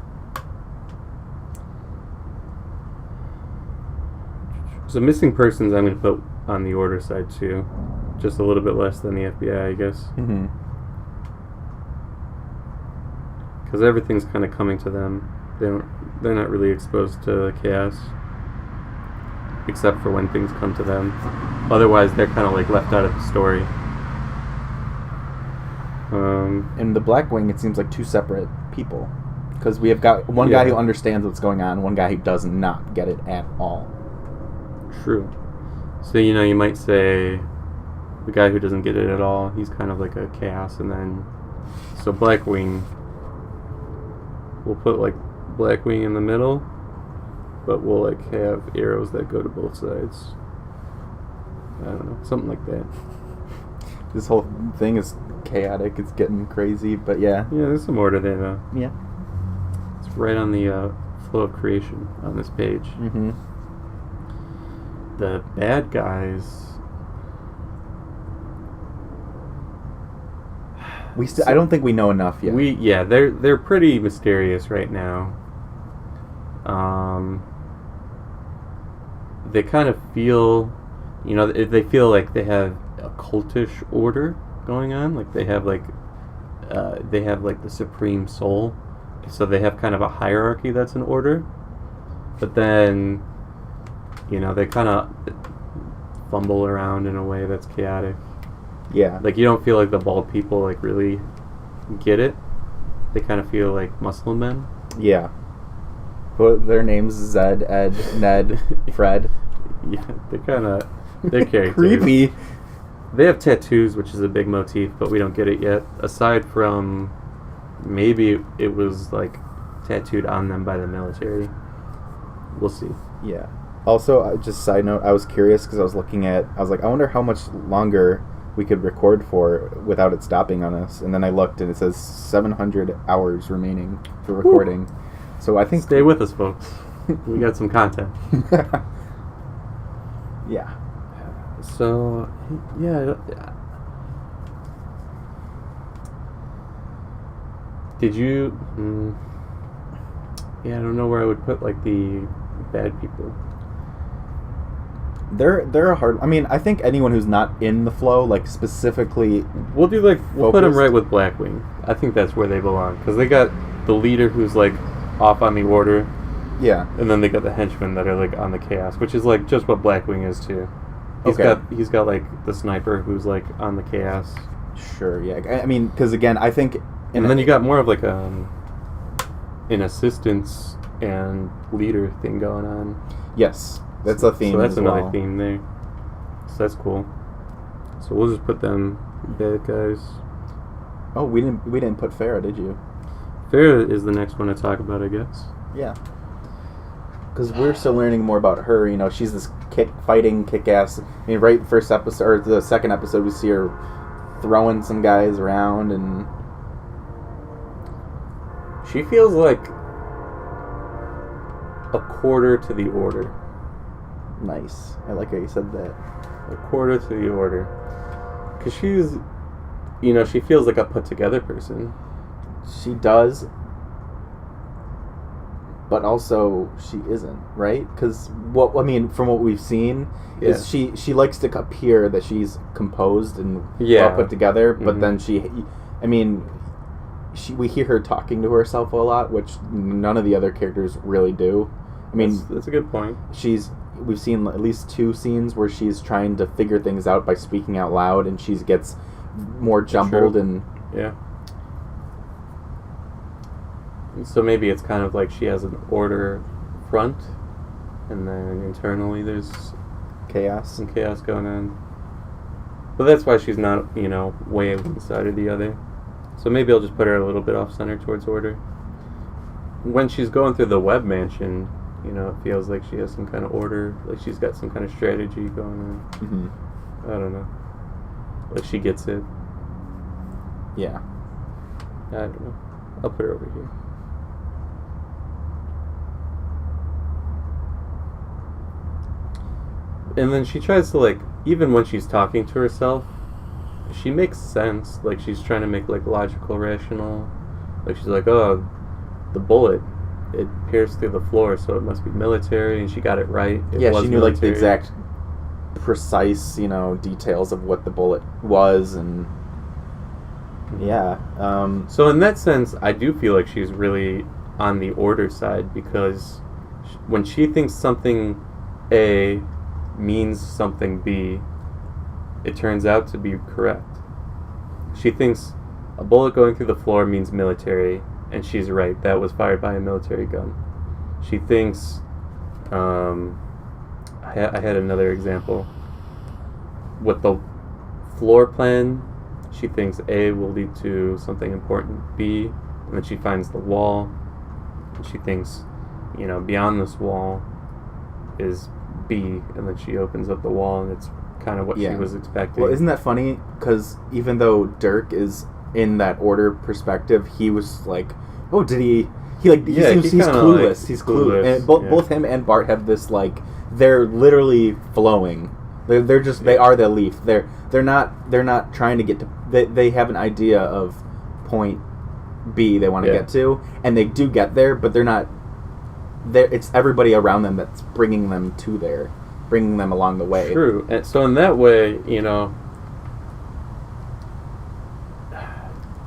So missing persons I'm going to put on the order side too. Just a little bit less than the FBI, I guess. Mm-hmm. Because everything's kind of coming to them. They're not really exposed to chaos. Except for when things come to them. Otherwise, they're kind of like left out of the story. In the Black Wing, it seems like two separate people. Because we have got one guy who understands what's going on, one guy who does not get it at all. True. So, you might say the guy who doesn't get it at all, he's kind of like a chaos, and then... So Black Wing... We'll put, like, Black Wing in the middle, but we'll, like, have arrows that go to both sides. I don't know, something like that. This whole thing is chaotic, it's getting crazy, but yeah. Yeah, there's some order there, though. Yeah. It's right on the flow of creation on this page. Mm-hmm. The bad guys... I don't think we know enough yet. They're pretty mysterious right now. They kind of feel, they feel like they have a cultish order going on. Like they have like the supreme soul, so they have kind of a hierarchy that's an order. But then, they kind of fumble around in a way that's chaotic. Yeah. Like, you don't feel like the bald people, like, really get it. They kind of feel like muscle men. Yeah. But their names, Zed, Ed, Ned, Fred. Yeah, they're characters. Creepy. They have tattoos, which is a big motif, but we don't get it yet. Aside from, maybe it was, like, tattooed on them by the military. We'll see. Yeah. Also, just side note, I was curious because I was like, I wonder how much longer we could record for without it stopping on us. And then I looked and it says 700 hours remaining for recording. Woo. So I think... Stay with us, folks. We got some content. Yeah. So, yeah. Did you... I don't know where I would put, like, the bad people. They're a hard... I mean, I think anyone who's not in the flow, like, specifically... We'll put them right with Blackwing. I think that's where they belong. Because they got the leader who's, like, off on the order. Yeah. And then they got the henchmen that are, like, on the chaos. Which is, like, just what Blackwing is, too. He's got like the sniper who's like on the chaos. Sure, yeah. I mean, because again, I think... And then you got more of like an assistance and leader thing going on. Yes, that's a theme. So that's as another well. theme there. So that's cool. So we'll just put them bad guys. Oh, we didn't put Farah, did you? Farah is the next one to talk about, I guess. Yeah. Because we're still learning more about her. You know, she's this kick-ass. I mean, right first episode, or the second episode, we see her throwing some guys around, and she feels like a quarter to the Order. Nice. I like how you said that. A quarter to the Order. Because she's, you know, she feels like a put-together person. She does, but also she isn't, right? Because from what we've seen, is she likes to appear that she's composed and well put together, but then we hear her talking to herself a lot, which none of the other characters really do. I mean, that's a good point. We've seen at least 2 scenes where she's trying to figure things out by speaking out loud, and she gets more jumbled and So maybe it's kind of like she has an Order front, and then internally there's some chaos going on. But that's why she's not, you know, way one side or the other. So maybe I'll just put her a little bit off-center towards Order. When she's going through the web mansion, you know, it feels like she has some kind of Order, like she's got some kind of strategy going on. Mm-hmm. I don't know. Like she gets it. Yeah. I don't know. I'll put her over here. And then she tries to, like, even when she's talking to herself, she makes sense. Like, she's trying to make, like, logical, rational. Like, she's like, oh, the bullet, it pierced through the floor, so it must be military, and she got it right. She knew, military. Like, the exact precise, you know, details of what the bullet was, and... Yeah. So in that sense, I do feel like she's really on the Order side, because when she thinks something A means something B, it turns out to be correct. She thinks a bullet going through the floor means military, and she's right. That was fired by a military gun. She thinks... I had another example. With the floor plan, she thinks A will lead to something important, B, and then she finds the wall, and she thinks, you know, beyond this wall is B, and then she opens up the wall, and it's kind of what she was expecting. Well, isn't that funny? Because even though Dirk is in that Order perspective, he was like, oh, did he... he's clueless. Like, he's clueless. And both him and Bart have this, like, they're literally flowing. They're just, they are the leaf. They're not trying to get to... They have an idea of point B they want to get to, and they do get there, but they're not... It's everybody around them that's bringing them to there, bringing them along the way. True. And so in that way, you know,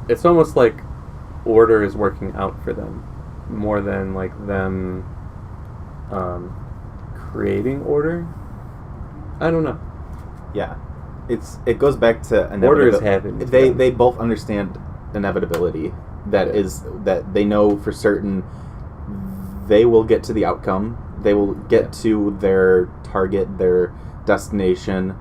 it's almost like Order is working out for them more than like them creating Order. I don't know. Yeah, it goes back to Order is happening. They both understand inevitability. That they know for certain. They will get to the outcome. They will get to their target, their destination,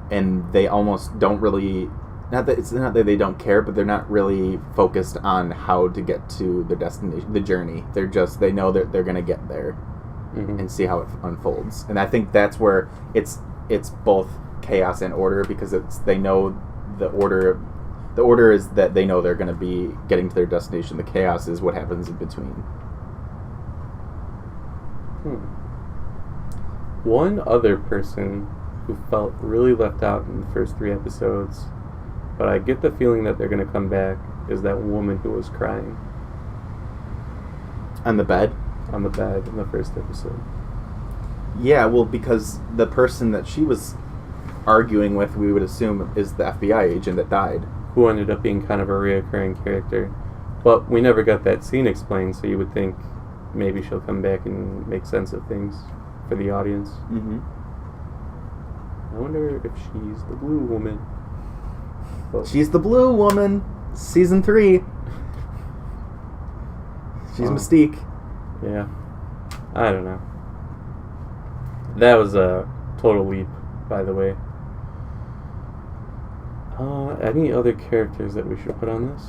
and they almost don't really... It's not that they don't care, but they're not really focused on how to get to their destination, the journey. They know that they're going to get there and see how it unfolds. And I think that's where it's both chaos and Order, because they know the Order... The Order is that they know they're going to be getting to their destination. The chaos is what happens in between. One other person who felt really left out in the first 3 episodes, but I get the feeling that they're going to come back, is that woman who was crying. On the bed? On the bed in the first episode. Yeah, well, because the person that she was arguing with, we would assume, is the FBI agent that died. Who ended up being kind of a reoccurring character. But we never got that scene explained, so you would think maybe she'll come back and make sense of things for the audience. I wonder if she's the blue woman. But she's the blue woman. Season 3. She's Mystique. Yeah. I don't know. That was a total leap, by the way. Any other characters that we should put on this?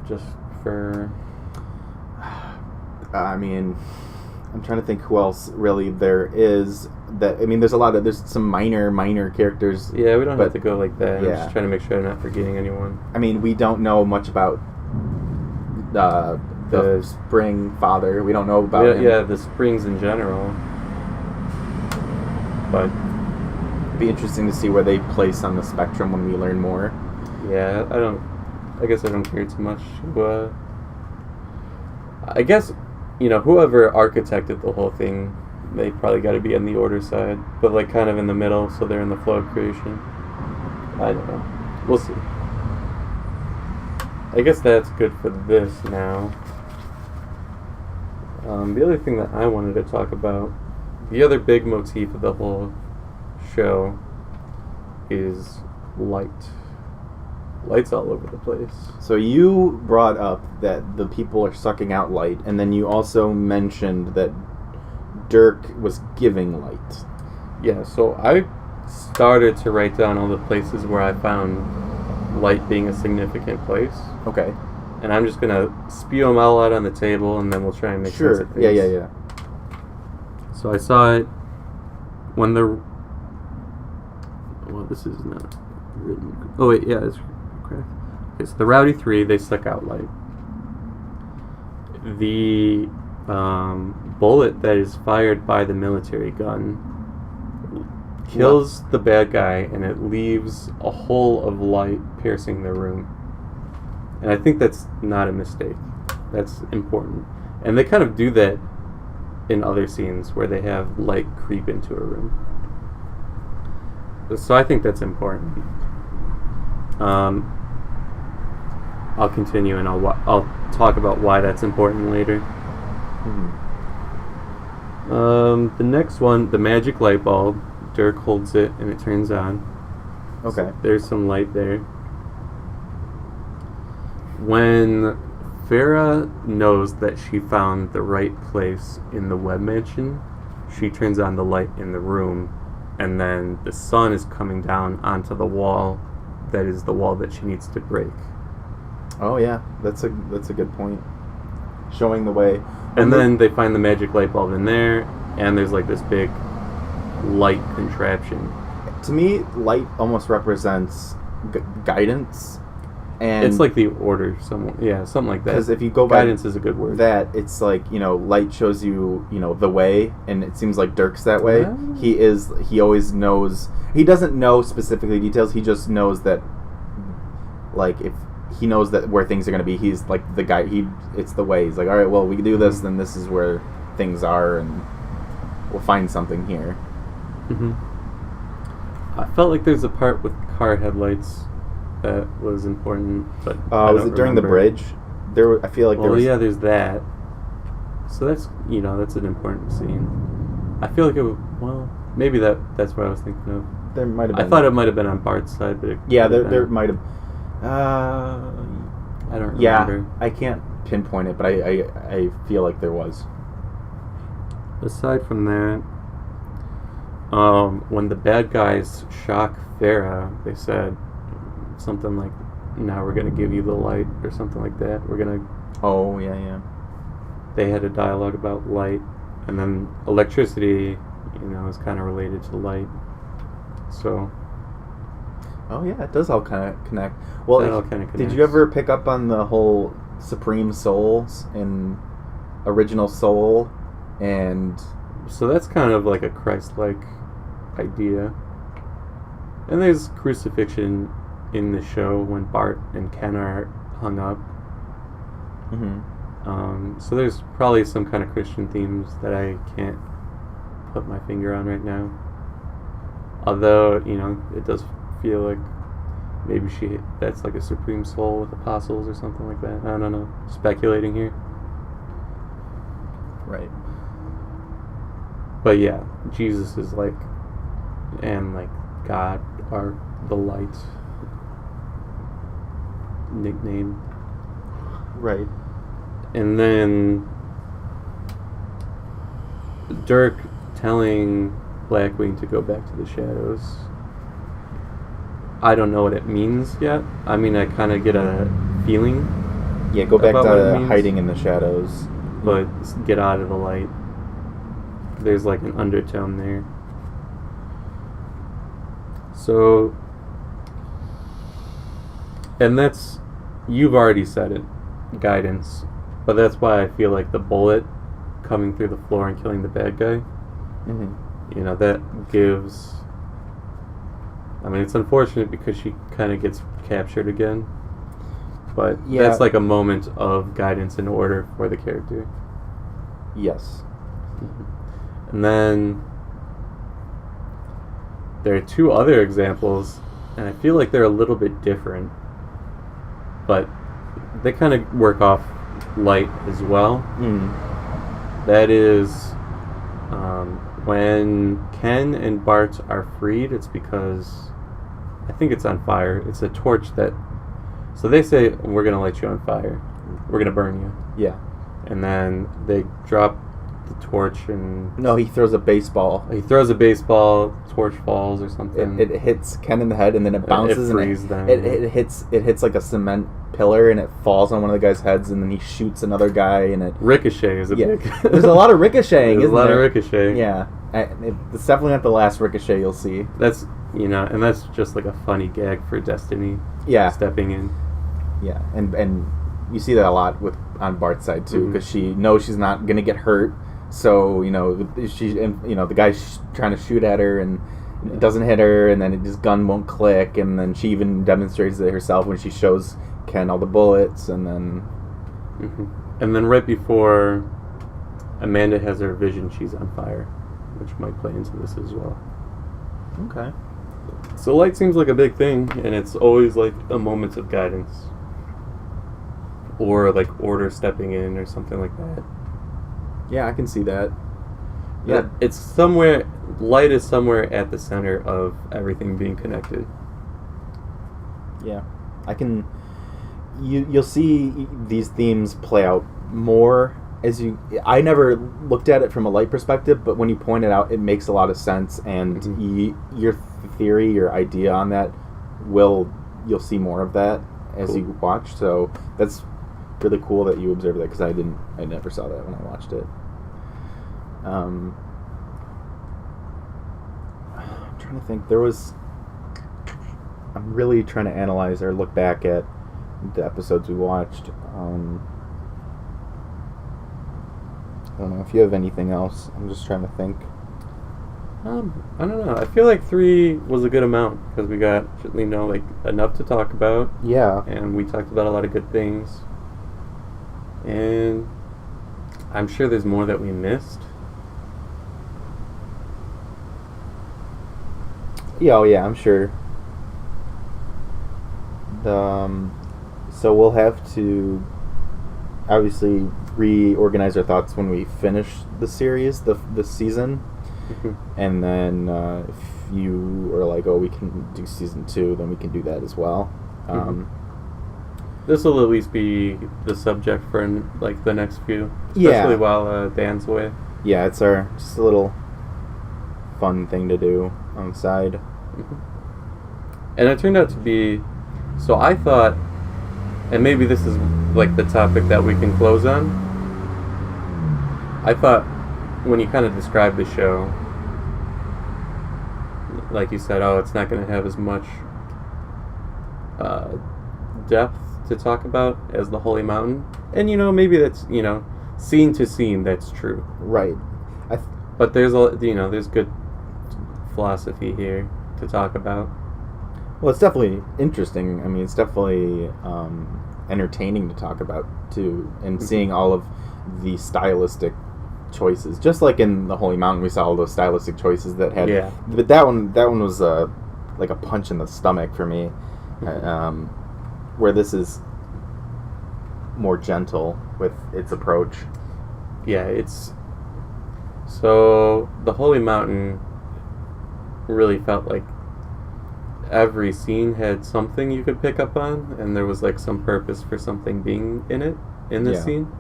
Just for... I mean, I'm trying to think who else really there is. That I mean, there's some minor characters. Yeah, we don't have to go like that. Yeah. I'm just trying to make sure I'm not forgetting anyone. I mean, we don't know much about the Spring father. We don't know about him. Yeah, the Springs in general. But it'd be interesting to see where they place on the spectrum when we learn more. Yeah, I guess I don't care too much. I guess, whoever architected the whole thing, they probably got to be on the order side, but like kind of in the middle, so they're in the flow of creation. I don't know. We'll see. I guess that's good for this now. The other thing that I wanted to talk about, the other big motif of the whole show is light. Light's all over the place. So you brought up that the people are sucking out light, and then you also mentioned that Dirk was giving light. Yeah, so I started to write down all the places where I found light being a significant place. Okay. And I'm just going to spew them all out on the table, and then we'll try and make sense of things. Yeah. So I saw it when well, this is not written. Oh, wait, yeah, it's correct. Okay, so the Rowdy Three, they suck out light. The bullet that is fired by the military gun kills the bad guy, and it leaves a hole of light piercing the room. And I think that's not a mistake. That's important. And they kind of do that in other scenes where they have light creep into a room. So I think that's important. I'll continue, and I'll talk about why that's important later. The next one, the magic light bulb. Dirk holds it, and it turns on. Okay. So there's some light there. When Farah knows that she found the right place in the web mansion, she turns on the light in the room, and then the sun is coming down onto the wall that is the wall that she needs to break. Oh yeah, that's a good point. Showing the way. And then they find the magic light bulb in there, and there's like this big light contraption. To me, light almost represents guidance. And it's like the order, something like that. Because if you go by guidance is a good word. That it's like light shows you the way, and it seems like Dirk's that way. Yeah. He always knows. He doesn't know specifically details. He just knows that, like if he knows that where things are going to be, he's like the guy. It's the way. He's like, all right, well we do this, then this is where things are, and we'll find something here. I felt like there's a part with car headlights that was important, but was it during the bridge? I feel like there was. Yeah, there's that. So that's that's an important scene. I feel like it was, maybe that's what I was thinking of. There might have been. I thought it might have been on Bart's side, but there might have. I don't remember. Yeah, I can't pinpoint it, but I feel like there was. Aside from that, when the bad guys shock Farah, they said something like, "Now we're gonna give you the light," or something like that. We're gonna. Oh yeah. They had a dialogue about light, and then electricity, is kind of related to light. So. Oh yeah, it does all kind of connect. Well, that all kind of connects. Did you ever pick up on the whole Supreme Souls and Original Soul, and so that's kind of like a Christ-like idea. And there's crucifixion in the show when Bart and Ken are hung up. So there's probably some kind of Christian themes that I can't put my finger on right now. Although, it does feel like maybe that's like a Supreme Soul with apostles or something like that. I don't know. Speculating here. Right. But yeah, Jesus is like, and like God or the light nickname. Right. And then Dirk telling Blackwing to go back to the shadows. I don't know what it means yet. I mean, I kind of get a feeling. Yeah, go back to hiding in the shadows. But get out of the light. There's like an undertone there. So, and that's, you've already said it, guidance. But that's why I feel like the bullet coming through the floor and killing the bad guy, you know, that gives, I mean, it's unfortunate because she kind of gets captured again. But that's like a moment of guidance and order for the character. Yes. And then there are two other examples, and I feel like they're a little bit different, but they kind of work off light as well. That is when Ken and Bart are freed, it's because I think it's on fire. It's a torch that, so they say, we're going to light you on fire. We're going to burn you. Yeah. And then they drop the torch and... No, he throws a baseball. He throws a baseball, torch falls or something. It hits Ken in the head and then it bounces it hits like a cement pillar and it falls on one of the guy's heads and then he shoots another guy and it... Ricochet is a big... There's a lot of ricocheting, There's a lot of ricochet. Yeah. It's definitely not the last ricochet you'll see. That's, you know, and that's just like a funny gag for Destiny. Yeah. Stepping in. Yeah, and you see that a lot on Bart's side too, because she knows she's not gonna get hurt. So the guy's trying to shoot at her and it doesn't hit her, and then his gun won't click, and then she even demonstrates it herself when she shows Ken all the bullets, and then and then right before Amanda has her vision, she's on fire, which might play into this as well. Okay. So light seems like a big thing, and it's always like a moment of guidance. Or like order stepping in or something like that. Yeah, I can see that. Yeah, it's somewhere, light is somewhere at the center of everything being connected. Yeah. You'll see these themes play out more I never looked at it from a light perspective, but when you point it out, it makes a lot of sense, and your theory, your idea on that, you'll see more of that as you watch. So that's really cool that you observed that, because I never saw that when I watched it. I'm trying to think. I'm really trying to analyze or look back at the episodes we watched. I don't know if you have anything else. I'm just trying to think. I don't know. I feel like 3 was a good amount because we got, like enough to talk about. Yeah. And we talked about a lot of good things. And I'm sure there's more that we missed. Yeah, I'm sure. So we'll have to obviously reorganize our thoughts when we finish the series, this season. And then if you are like, oh, we can do season 2, then we can do that as well. This will at least be the subject for like the next few, especially while Dan's away. Yeah, it's just a little fun thing to do on the side. And it turned out to be, so I thought, and maybe this is like the topic that we can close on. I thought when you kind of described the show, like you said, oh, it's not going to have as much depth to talk about as the Holy Mountain. And, maybe that's, scene to scene, that's true. Right. But there's there's good philosophy here to talk about. Well, it's definitely interesting. I mean, it's definitely entertaining to talk about, too. And seeing all of the stylistic choices. Just like in the Holy Mountain, we saw all those stylistic choices that had... Yeah. But that one was like a punch in the stomach for me. Where this is more gentle with its approach. Yeah, so the Holy Mountain really felt like every scene had something you could pick up on, and there was like some purpose for something being in this scene.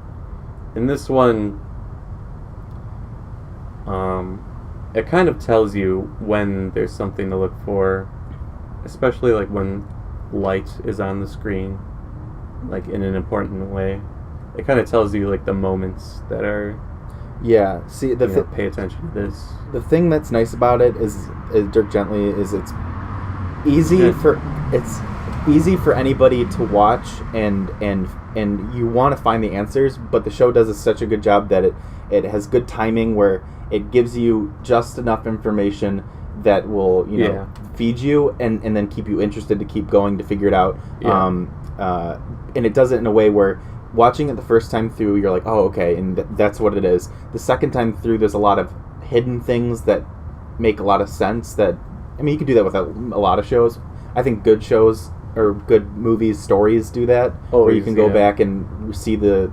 In this one, it kind of tells you when there's something to look for, especially like when light is on the screen, like in an important way. It kind of tells you like the moments that are. Yeah. See, pay attention to this. The thing that's nice about it is Dirk Gently is it's easy for anybody to watch and you want to find the answers, but the show does such a good job that it has good timing where it gives you just enough information that will feed you and then keep you interested to keep going to figure it out. And it does it in a way where watching it the first time through, you're like, oh, okay, and that's what it is. The second time through, there's a lot of hidden things that make a lot of sense. That, I mean, you can do that with a lot of shows. I think good shows or good movies, stories do that, where you can go back and see the,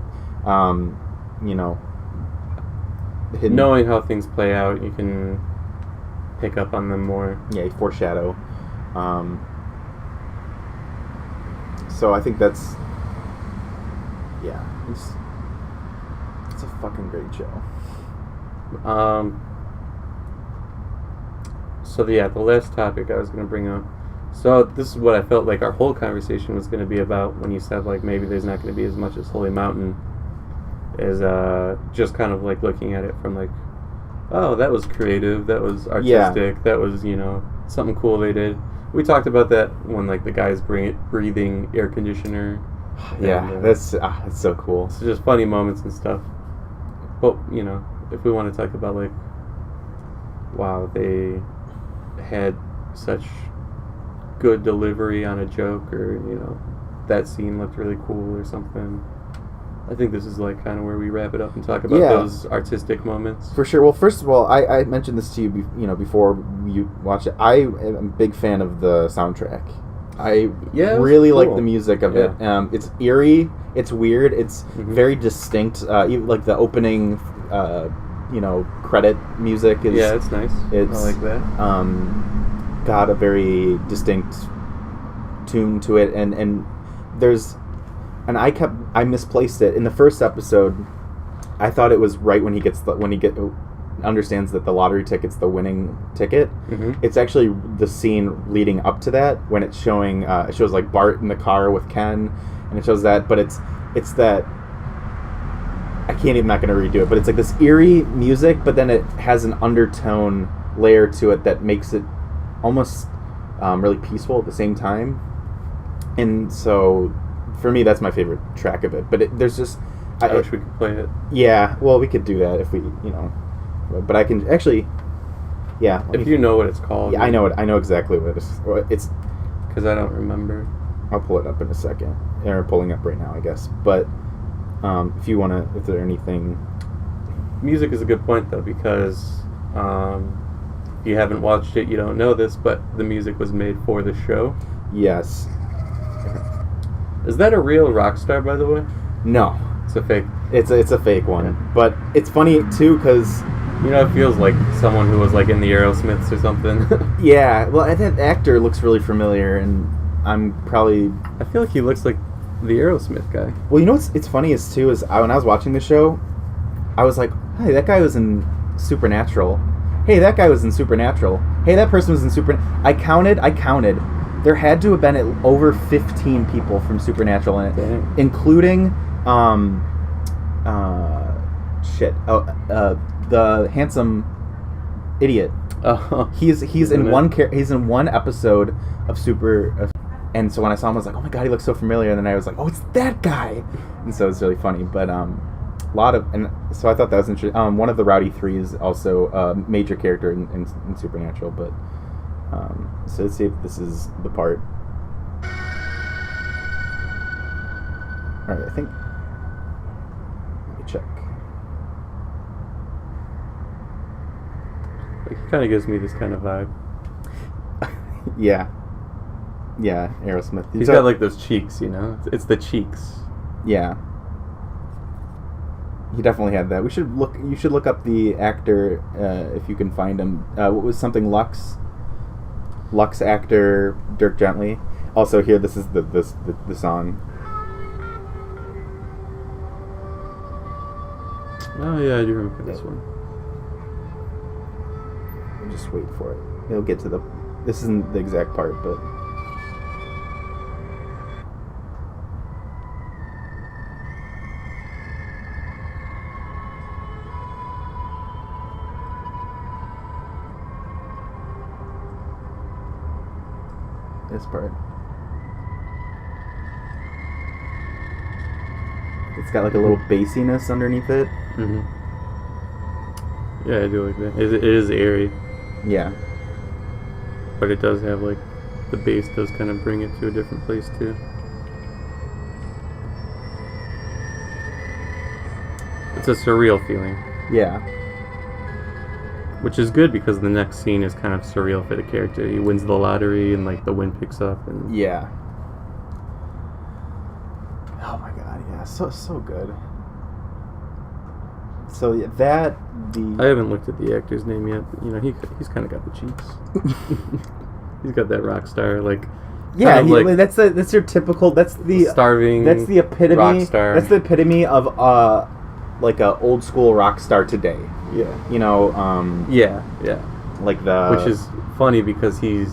hidden. Knowing how things play out, you can pick up on them more. Yeah, you foreshadow. So I think that's. Yeah, it's a fucking great show. So the last topic I was going to bring up. So this is what I felt like our whole conversation was going to be about when you said like maybe there's not going to be as much as Holy Mountain. Is just kind of like looking at it from like, oh, that was creative, that was artistic, that was something cool they did. We talked about that when like the guy's breathing air conditioner. Yeah, that's so cool. It's just funny moments and stuff. But, if we want to talk about, like, wow, they had such good delivery on a joke, or, that scene looked really cool or something. I think this is, like, kind of where we wrap it up and talk about those artistic moments. For sure. Well, first of all, I mentioned this to you, before you watch it. I am a big fan of the soundtrack. I really like the music of it. It's eerie. It's weird. It's very distinct. Even like the opening, credit music is. Yeah, it's nice. I like that. Got a very distinct tune to it, and there's, and I misplaced it in the first episode. I thought it was right when he understands that the lottery ticket's the winning ticket. It's actually the scene leading up to that when it's showing it shows like Bart in the car with Ken, and it shows that, but it's that I'm not gonna redo it, but it's like this eerie music, but then it has an undertone layer to it that makes it almost really peaceful at the same time. And so for me, that's my favorite track of it. But there's just I wish we could play it. Yeah, well, we could do that if we but I can actually, if you know what it's called. Yeah, I know it. I know exactly what it is. It's because I don't remember. I'll pull it up in a second. They're pulling up right now, I guess. But if you want to, if there's anything, music is a good point though, because if you haven't watched it, you don't know this, but the music was made for the show. Yes. Is that a real rock star, by the way? No, it's a fake. It's a fake one, but it's funny too because. It feels like someone who was like in the Aerosmiths or something. Yeah, well, that actor looks really familiar, and I feel like he looks like the Aerosmith guy. Well, what's funny is when I was watching the show, I was like, hey, that guy was in Supernatural. Hey, that guy was in Supernatural. Hey, that person was in I counted. There had to have been over 15 people from Supernatural in it, including the handsome idiot. He's in one episode of and so when I saw him, I was like, oh my god, he looks so familiar. And then I was like, oh, it's that guy. And so it's really funny. But so I thought that was interesting. One of the Rowdy Three is also a major character in Supernatural. But so let's see if this is the part. All right, I think. Let me check. It kind of gives me this kind of vibe. Yeah, Aerosmith. He's got like those cheeks, It's the cheeks. Yeah. He definitely had that. You should look up the actor if you can find him. What was something Lux? Lux actor Dirk Gently. Also, here, this is the song. Oh yeah, I do remember this one. Just wait for it. It'll get to the... This isn't the exact part, but... This part. It's got like a little bassiness underneath it. Mm-hmm. Yeah, I do like that. It is airy. Yeah. But it does have, like, the bass does kind of bring it to a different place, too. It's a surreal feeling. Yeah. Which is good because the next scene is kind of surreal for the character. He wins the lottery and, like, the wind picks up. And Yeah. Oh my god, yeah. So good. So yeah, I haven't looked at the actor's name yet. But, you know, he's kind of got the cheeks. He's got that rock star, like... Yeah, kind of like that's your typical... That's the... Starving That's the epitome... rock star. That's the epitome of, like, a old school rock star today. Yeah. You know, Yeah. like the... Which is funny because he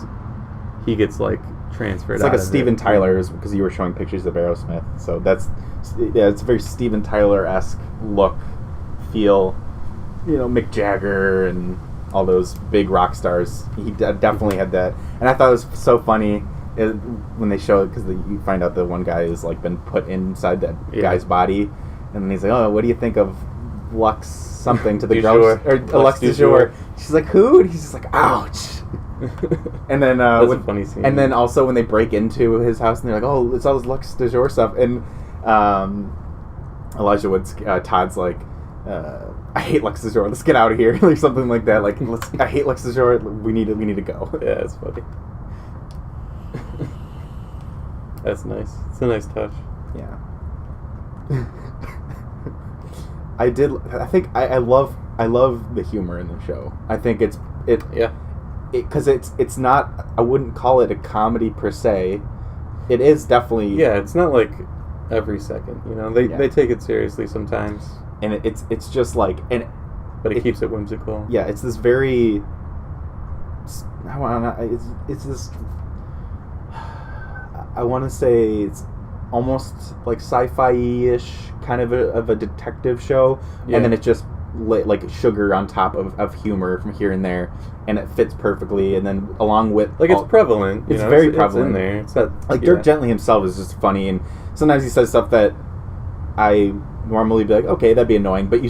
gets, like, transferred It's like out a of Steven it. Tyler's, because you were showing pictures of Aerosmith. So that's... Yeah, it's a very Steven Tyler-esque look, feel. You know, Mick Jagger and all those big rock stars. He definitely had that. And I thought it was so funny when they show it, because you find out that one guy has, like, been put inside that guy's body. And then he's like, oh, what do you think of Lux something to the girls? Or Lux du jour. She's like, who? And he's just like, ouch. And then that's a funny scene. And then also when they break into his house and they're like, oh, it's all this Lux du jour stuff. And Elijah Wood's Todd's like, I hate Lux du jour. Let's get out of here, or something like that. Like, I hate Lux du jour. We need to go. Yeah, it's funny. That's nice. It's a nice touch. Yeah. I love the humor in the show. I think because it's not, I wouldn't call it a comedy per se. It is definitely... Yeah, it's not like every second, you know. They take it seriously sometimes. And it's just like... But it keeps it whimsical. Yeah, it's this very... It's this... I want to say it's almost like sci-fi-ish kind of a detective show. Yeah. And then it's just like sugar on top of humor from here and there, and it fits perfectly. And then along with it's prevalent. It's very prevalent. It's in there. It's not, like Dirk Gently himself is just funny, and sometimes he says stuff that I normally be like, okay, that'd be annoying, but you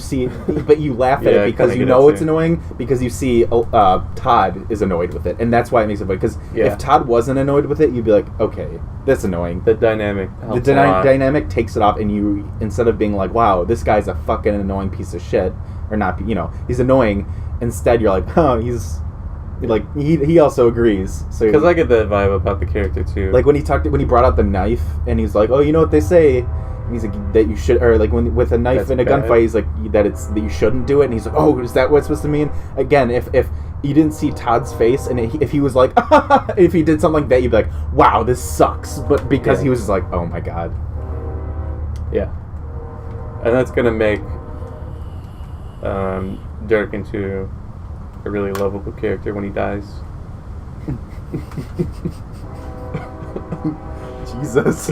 laugh at it because you know it's annoying, because you see Todd is annoyed with it, and that's why it makes it funny. Because if Todd wasn't annoyed with it, you'd be like, okay, that's annoying. The dynamic helps dynamic takes it off, and you, instead of being like, wow, this guy's a fucking annoying piece of shit, or not, you know, he's annoying, instead you're like, oh, he's like, he also agrees. So because I get that vibe about the character too. Like when he brought out the knife, and he's like, oh, you know what they say. He's like, that you should, or like when with a knife in a gunfight, he's like, that you shouldn't do it, and he's like, oh, is that what it's supposed to mean? Again, if you didn't see Todd's face, and if he was like, if he did something like that, you'd be like, wow, this sucks. But because he was just like, oh my god. Yeah. And that's gonna make Dirk into a really lovable character when he dies. Jesus.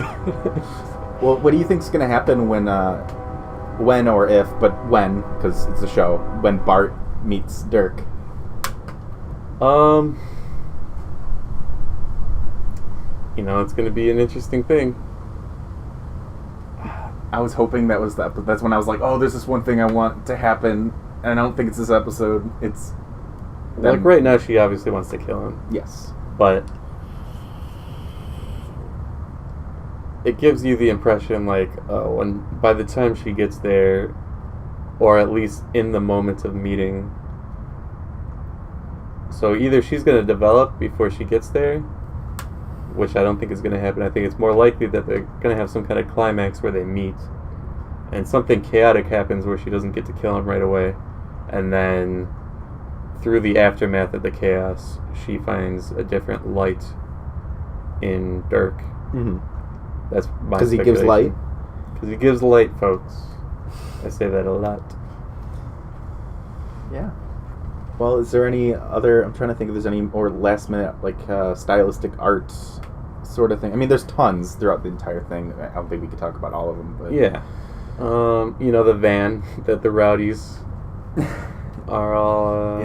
Well, what do you think's gonna happen when or if, but when, because it's a show, when Bart meets Dirk? You know, it's gonna be an interesting thing. I was hoping that was that, but that's when I was like, oh, there's this one thing I want to happen, and I don't think it's this episode. It's them. Like right now, she obviously wants to kill him. Yes, but it gives you the impression, like, oh, and by the time she gets there, or at least in the moment of meeting, so either she's going to develop before she gets there, which I don't think is going to happen. I think it's more likely that they're going to have some kind of climax where they meet, and something chaotic happens where she doesn't get to kill him right away, and then through the aftermath of the chaos, she finds a different light in Dirk. Mm-hmm. That's my because he gives light. Because he gives light, folks. I say that a lot. Yeah. Well, is there any other? I'm trying to think if there's any more last minute stylistic art sort of thing. I mean, there's tons throughout the entire thing. I don't think we could talk about all of them, but yeah. The van that the rowdies are all.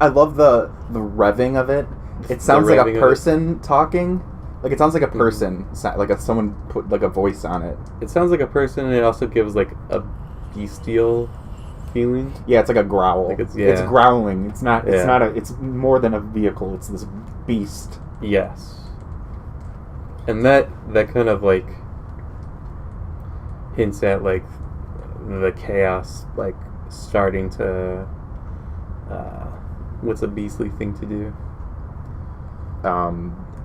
I love the revving of it. It sounds like a person talking. Like it sounds like a person, like someone put like a voice on it. It sounds like a person, and it also gives like a bestial feeling. Yeah, it's like a growl. Like it's growling. It's not. It's not a. It's more than a vehicle. It's this beast. Yes. And that kind of like hints at like the chaos like starting to. What's a beastly thing to do?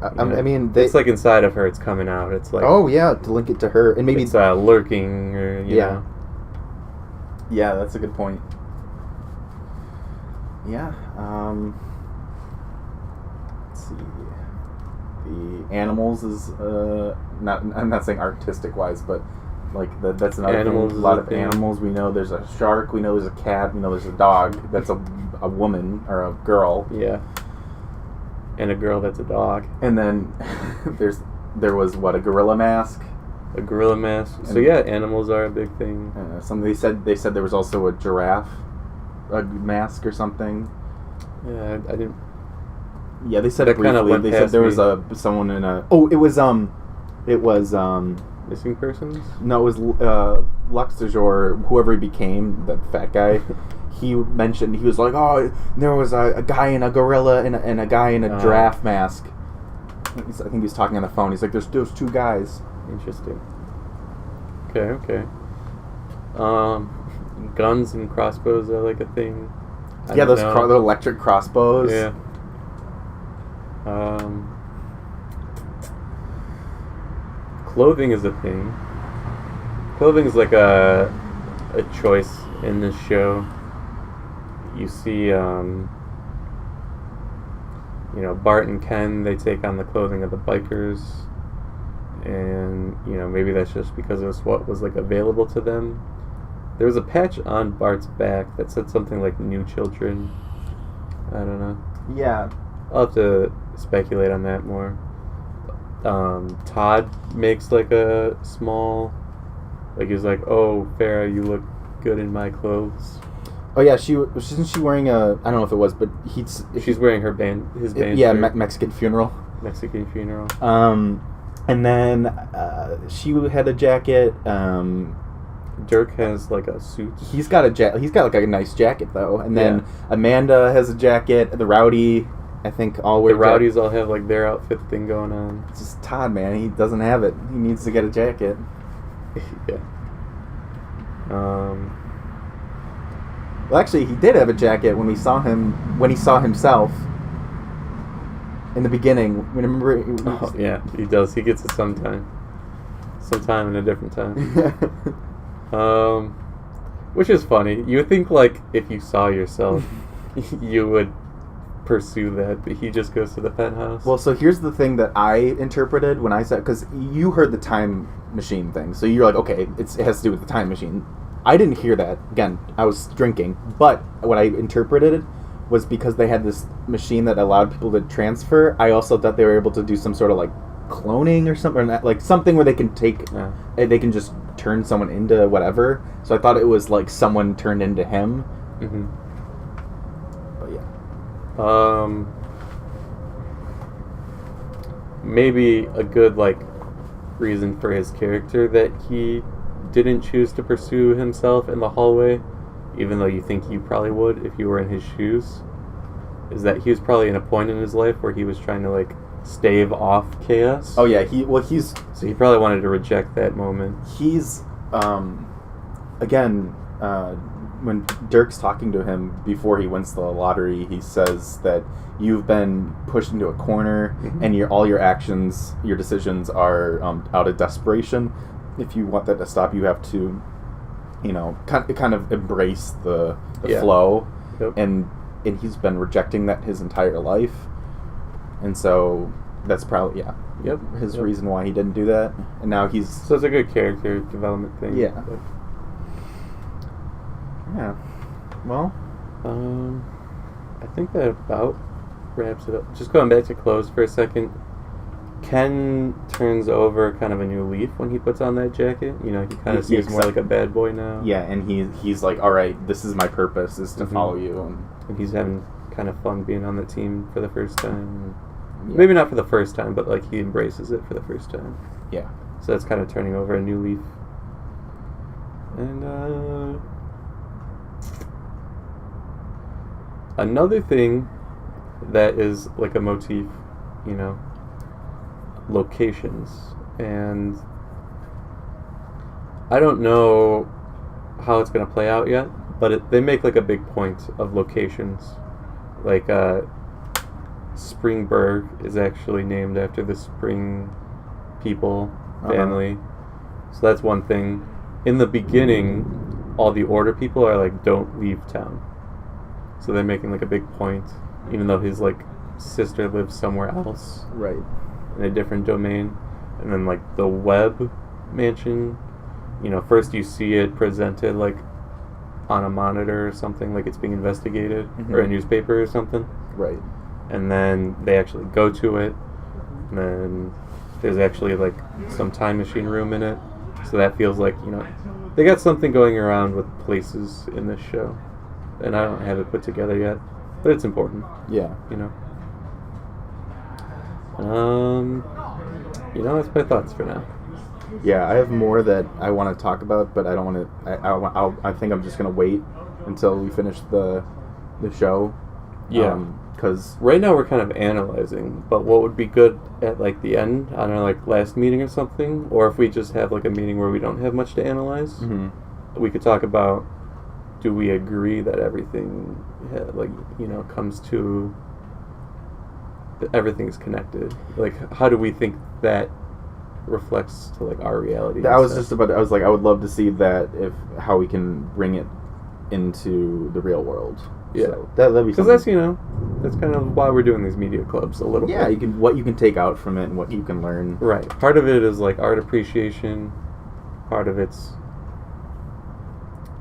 I mean, it's like inside of her. It's coming out. It's like to link it to her, and maybe it's lurking, or you know. Yeah, that's a good point. Yeah. Let's see. The animals is not. I'm not saying artistic wise, but like that's another animals thing. A lot of animals. We know there's a shark. We know there's a cat. We know there's a dog. That's a woman or a girl. Yeah. And a girl that's a dog. And then there was a gorilla mask. A gorilla mask. So yeah, animals are a big thing. They said there was also a giraffe mask or something. Yeah, I didn't. Yeah, they said it briefly. They said there was someone in a. Oh, it was missing persons. No, it was Luxor, whoever he became, that fat guy. He mentioned, he was like, oh, there was a guy in a gorilla and a guy in a giraffe mask. I think he was talking on the phone. He's like, there's those two guys. Interesting. Okay. Guns and crossbows are like a thing. Yeah, those the electric crossbows. Yeah. Clothing is a thing. Clothing is like a choice in this show. You see, Bart and Ken, they take on the clothing of the bikers, and, maybe that's just because it was what was, like, available to them. There was a patch on Bart's back that said something like New Children. I don't know. Yeah. I'll have to speculate on that more. Todd makes, like, a small, like, he's like, oh, Farrah, you look good in my clothes. Oh yeah, isn't she wearing a? I don't know if it was, but she's wearing his band. Yeah, Mexican funeral. Mexican funeral. And then she had a jacket. Dirk has like a suit. He's got like a nice jacket though. And then Amanda has a jacket. The Rowdy, I think, all wear. The Rowdies all have like their outfit thing going on. It's just Todd, man. He doesn't have it. He needs to get a jacket. Yeah. Well, actually, he did have a jacket when he saw himself in the beginning. Remember? Yeah, he does. He gets it sometime in a different time. Which is funny. You would think, like, if you saw yourself, you would pursue that, but he just goes to the penthouse. Well, so here's the thing that I interpreted when I said, because you heard the time machine thing, so you're like, okay, it has to do with the time machine. I didn't hear that. Again, I was drinking. But what I interpreted was because they had this machine that allowed people to transfer, I also thought they were able to do some sort of, like, cloning or something, like something where they can they can just turn someone into whatever. So I thought it was, like, someone turned into him. Mm-hmm. But, yeah. Maybe a good, like, reason for his character that he didn't choose to pursue himself in the hallway, even though you think you probably would if you were in his shoes, is that he was probably in a point in his life where he was trying to, like, stave off chaos. Oh yeah, so he probably wanted to reject that moment. He's again, when Dirk's talking to him before he wins the lottery, he says that you've been pushed into a corner, mm-hmm. and all your actions, your decisions are out of desperation. If you want that to stop, you have to, kind of embrace the flow. Yep. And and he's been rejecting that his entire life, and so that's probably his reason why he didn't do that, and now he's so it's a good character development thing. Yeah. Yeah. Well, I think that about wraps it up. Just going back to clothes for a second. Ken turns over kind of a new leaf when he puts on that jacket. You know, he kind of seems more like a bad boy now. Yeah, and he's like, all right, this is my purpose, is to follow you. And he's having kind of fun being on the team for the first time. Yeah. Maybe not for the first time, but like he embraces it for the first time. Yeah. So that's kind of turning over a new leaf. And another thing that is like a motif, you know, locations. And I don't know how it's going to play out yet, but they make like a big point of locations. Like Springburg is actually named after the Spring people family. So that's one thing. In the beginning, all the Order people are like, don't leave town. So they're making like a big point, even though his like sister lives somewhere else. Right. In a different domain. And then like the Webb mansion, you know, first you see it presented like on a monitor or something, like it's being investigated, or a newspaper or something. Right. And then they actually go to it, and then there's actually like some time machine room in it. So that feels like, you know, they got something going around with places in this show. And I don't have it put together yet, but it's important. Yeah. You know? You know, that's my thoughts for now. Yeah, I have more that I want to talk about, but I don't want to. I think I'm just gonna wait until we finish the show. Yeah. Because right now we're kind of analyzing, but what would be good at like the end, I don't know, like last meeting or something, or if we just have like a meeting where we don't have much to analyze, we could talk about, do we agree that everything, like, you know, comes to, everything's connected? Like, how do we think that reflects to like our reality? I was like, I would love to see that, how we can bring it into the real world. Yeah, so that'd be because that's, you know, that's kind of why we're doing these media clubs a little bit. Yeah, what you can take out from it and what you can learn. Right. Part of it is like art appreciation. Part of it's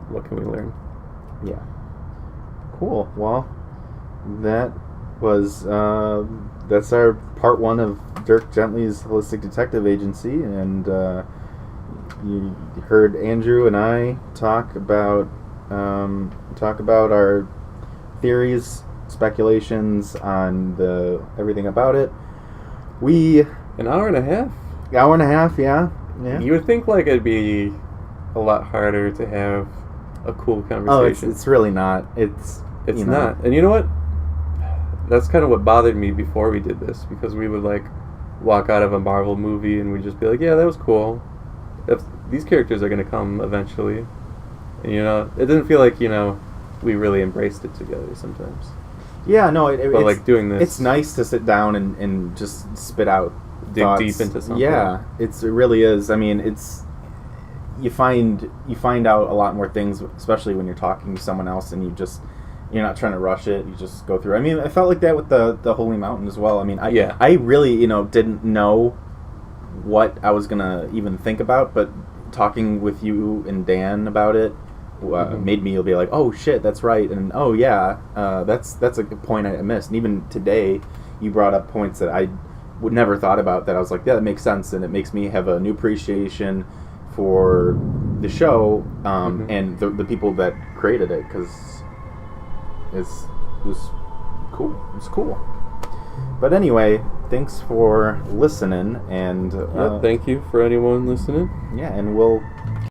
what can we learn. Yeah. Cool. Well, that was that's our part 1 of Dirk Gently's Holistic Detective Agency, and you heard Andrew and I talk about our theories, speculations on everything about it. An hour and a half. Hour and a half, yeah. You would think like it'd be a lot harder to have a cool conversation. Oh, it's really not. It's not. And you know what? That's kind of what bothered me before we did this, because we would like walk out of a Marvel movie and we'd just be like, yeah, that was cool. If these characters are going to come eventually. And, you know, it didn't feel like, you know, we really embraced it together sometimes. Yeah, no, but like doing this, it's nice to sit down and just spit out dig thoughts. Deep into something. Yeah, it really is. I mean, you find out a lot more things, especially when you're talking to someone else and you're not trying to rush it. You just go through. I mean, I felt like that with the Holy Mountain as well. I mean, I really, you know, didn't know what I was gonna even think about, but talking with you and Dan about it made me be like, oh shit, that's right, and oh yeah, that's a good point I missed. And even today, you brought up points that I would never thought about, that I was like, yeah, that makes sense, and it makes me have a new appreciation for the show and the people that created it, because it was cool. It was cool. But anyway, thanks for listening, and thank you for anyone listening. Yeah, and we'll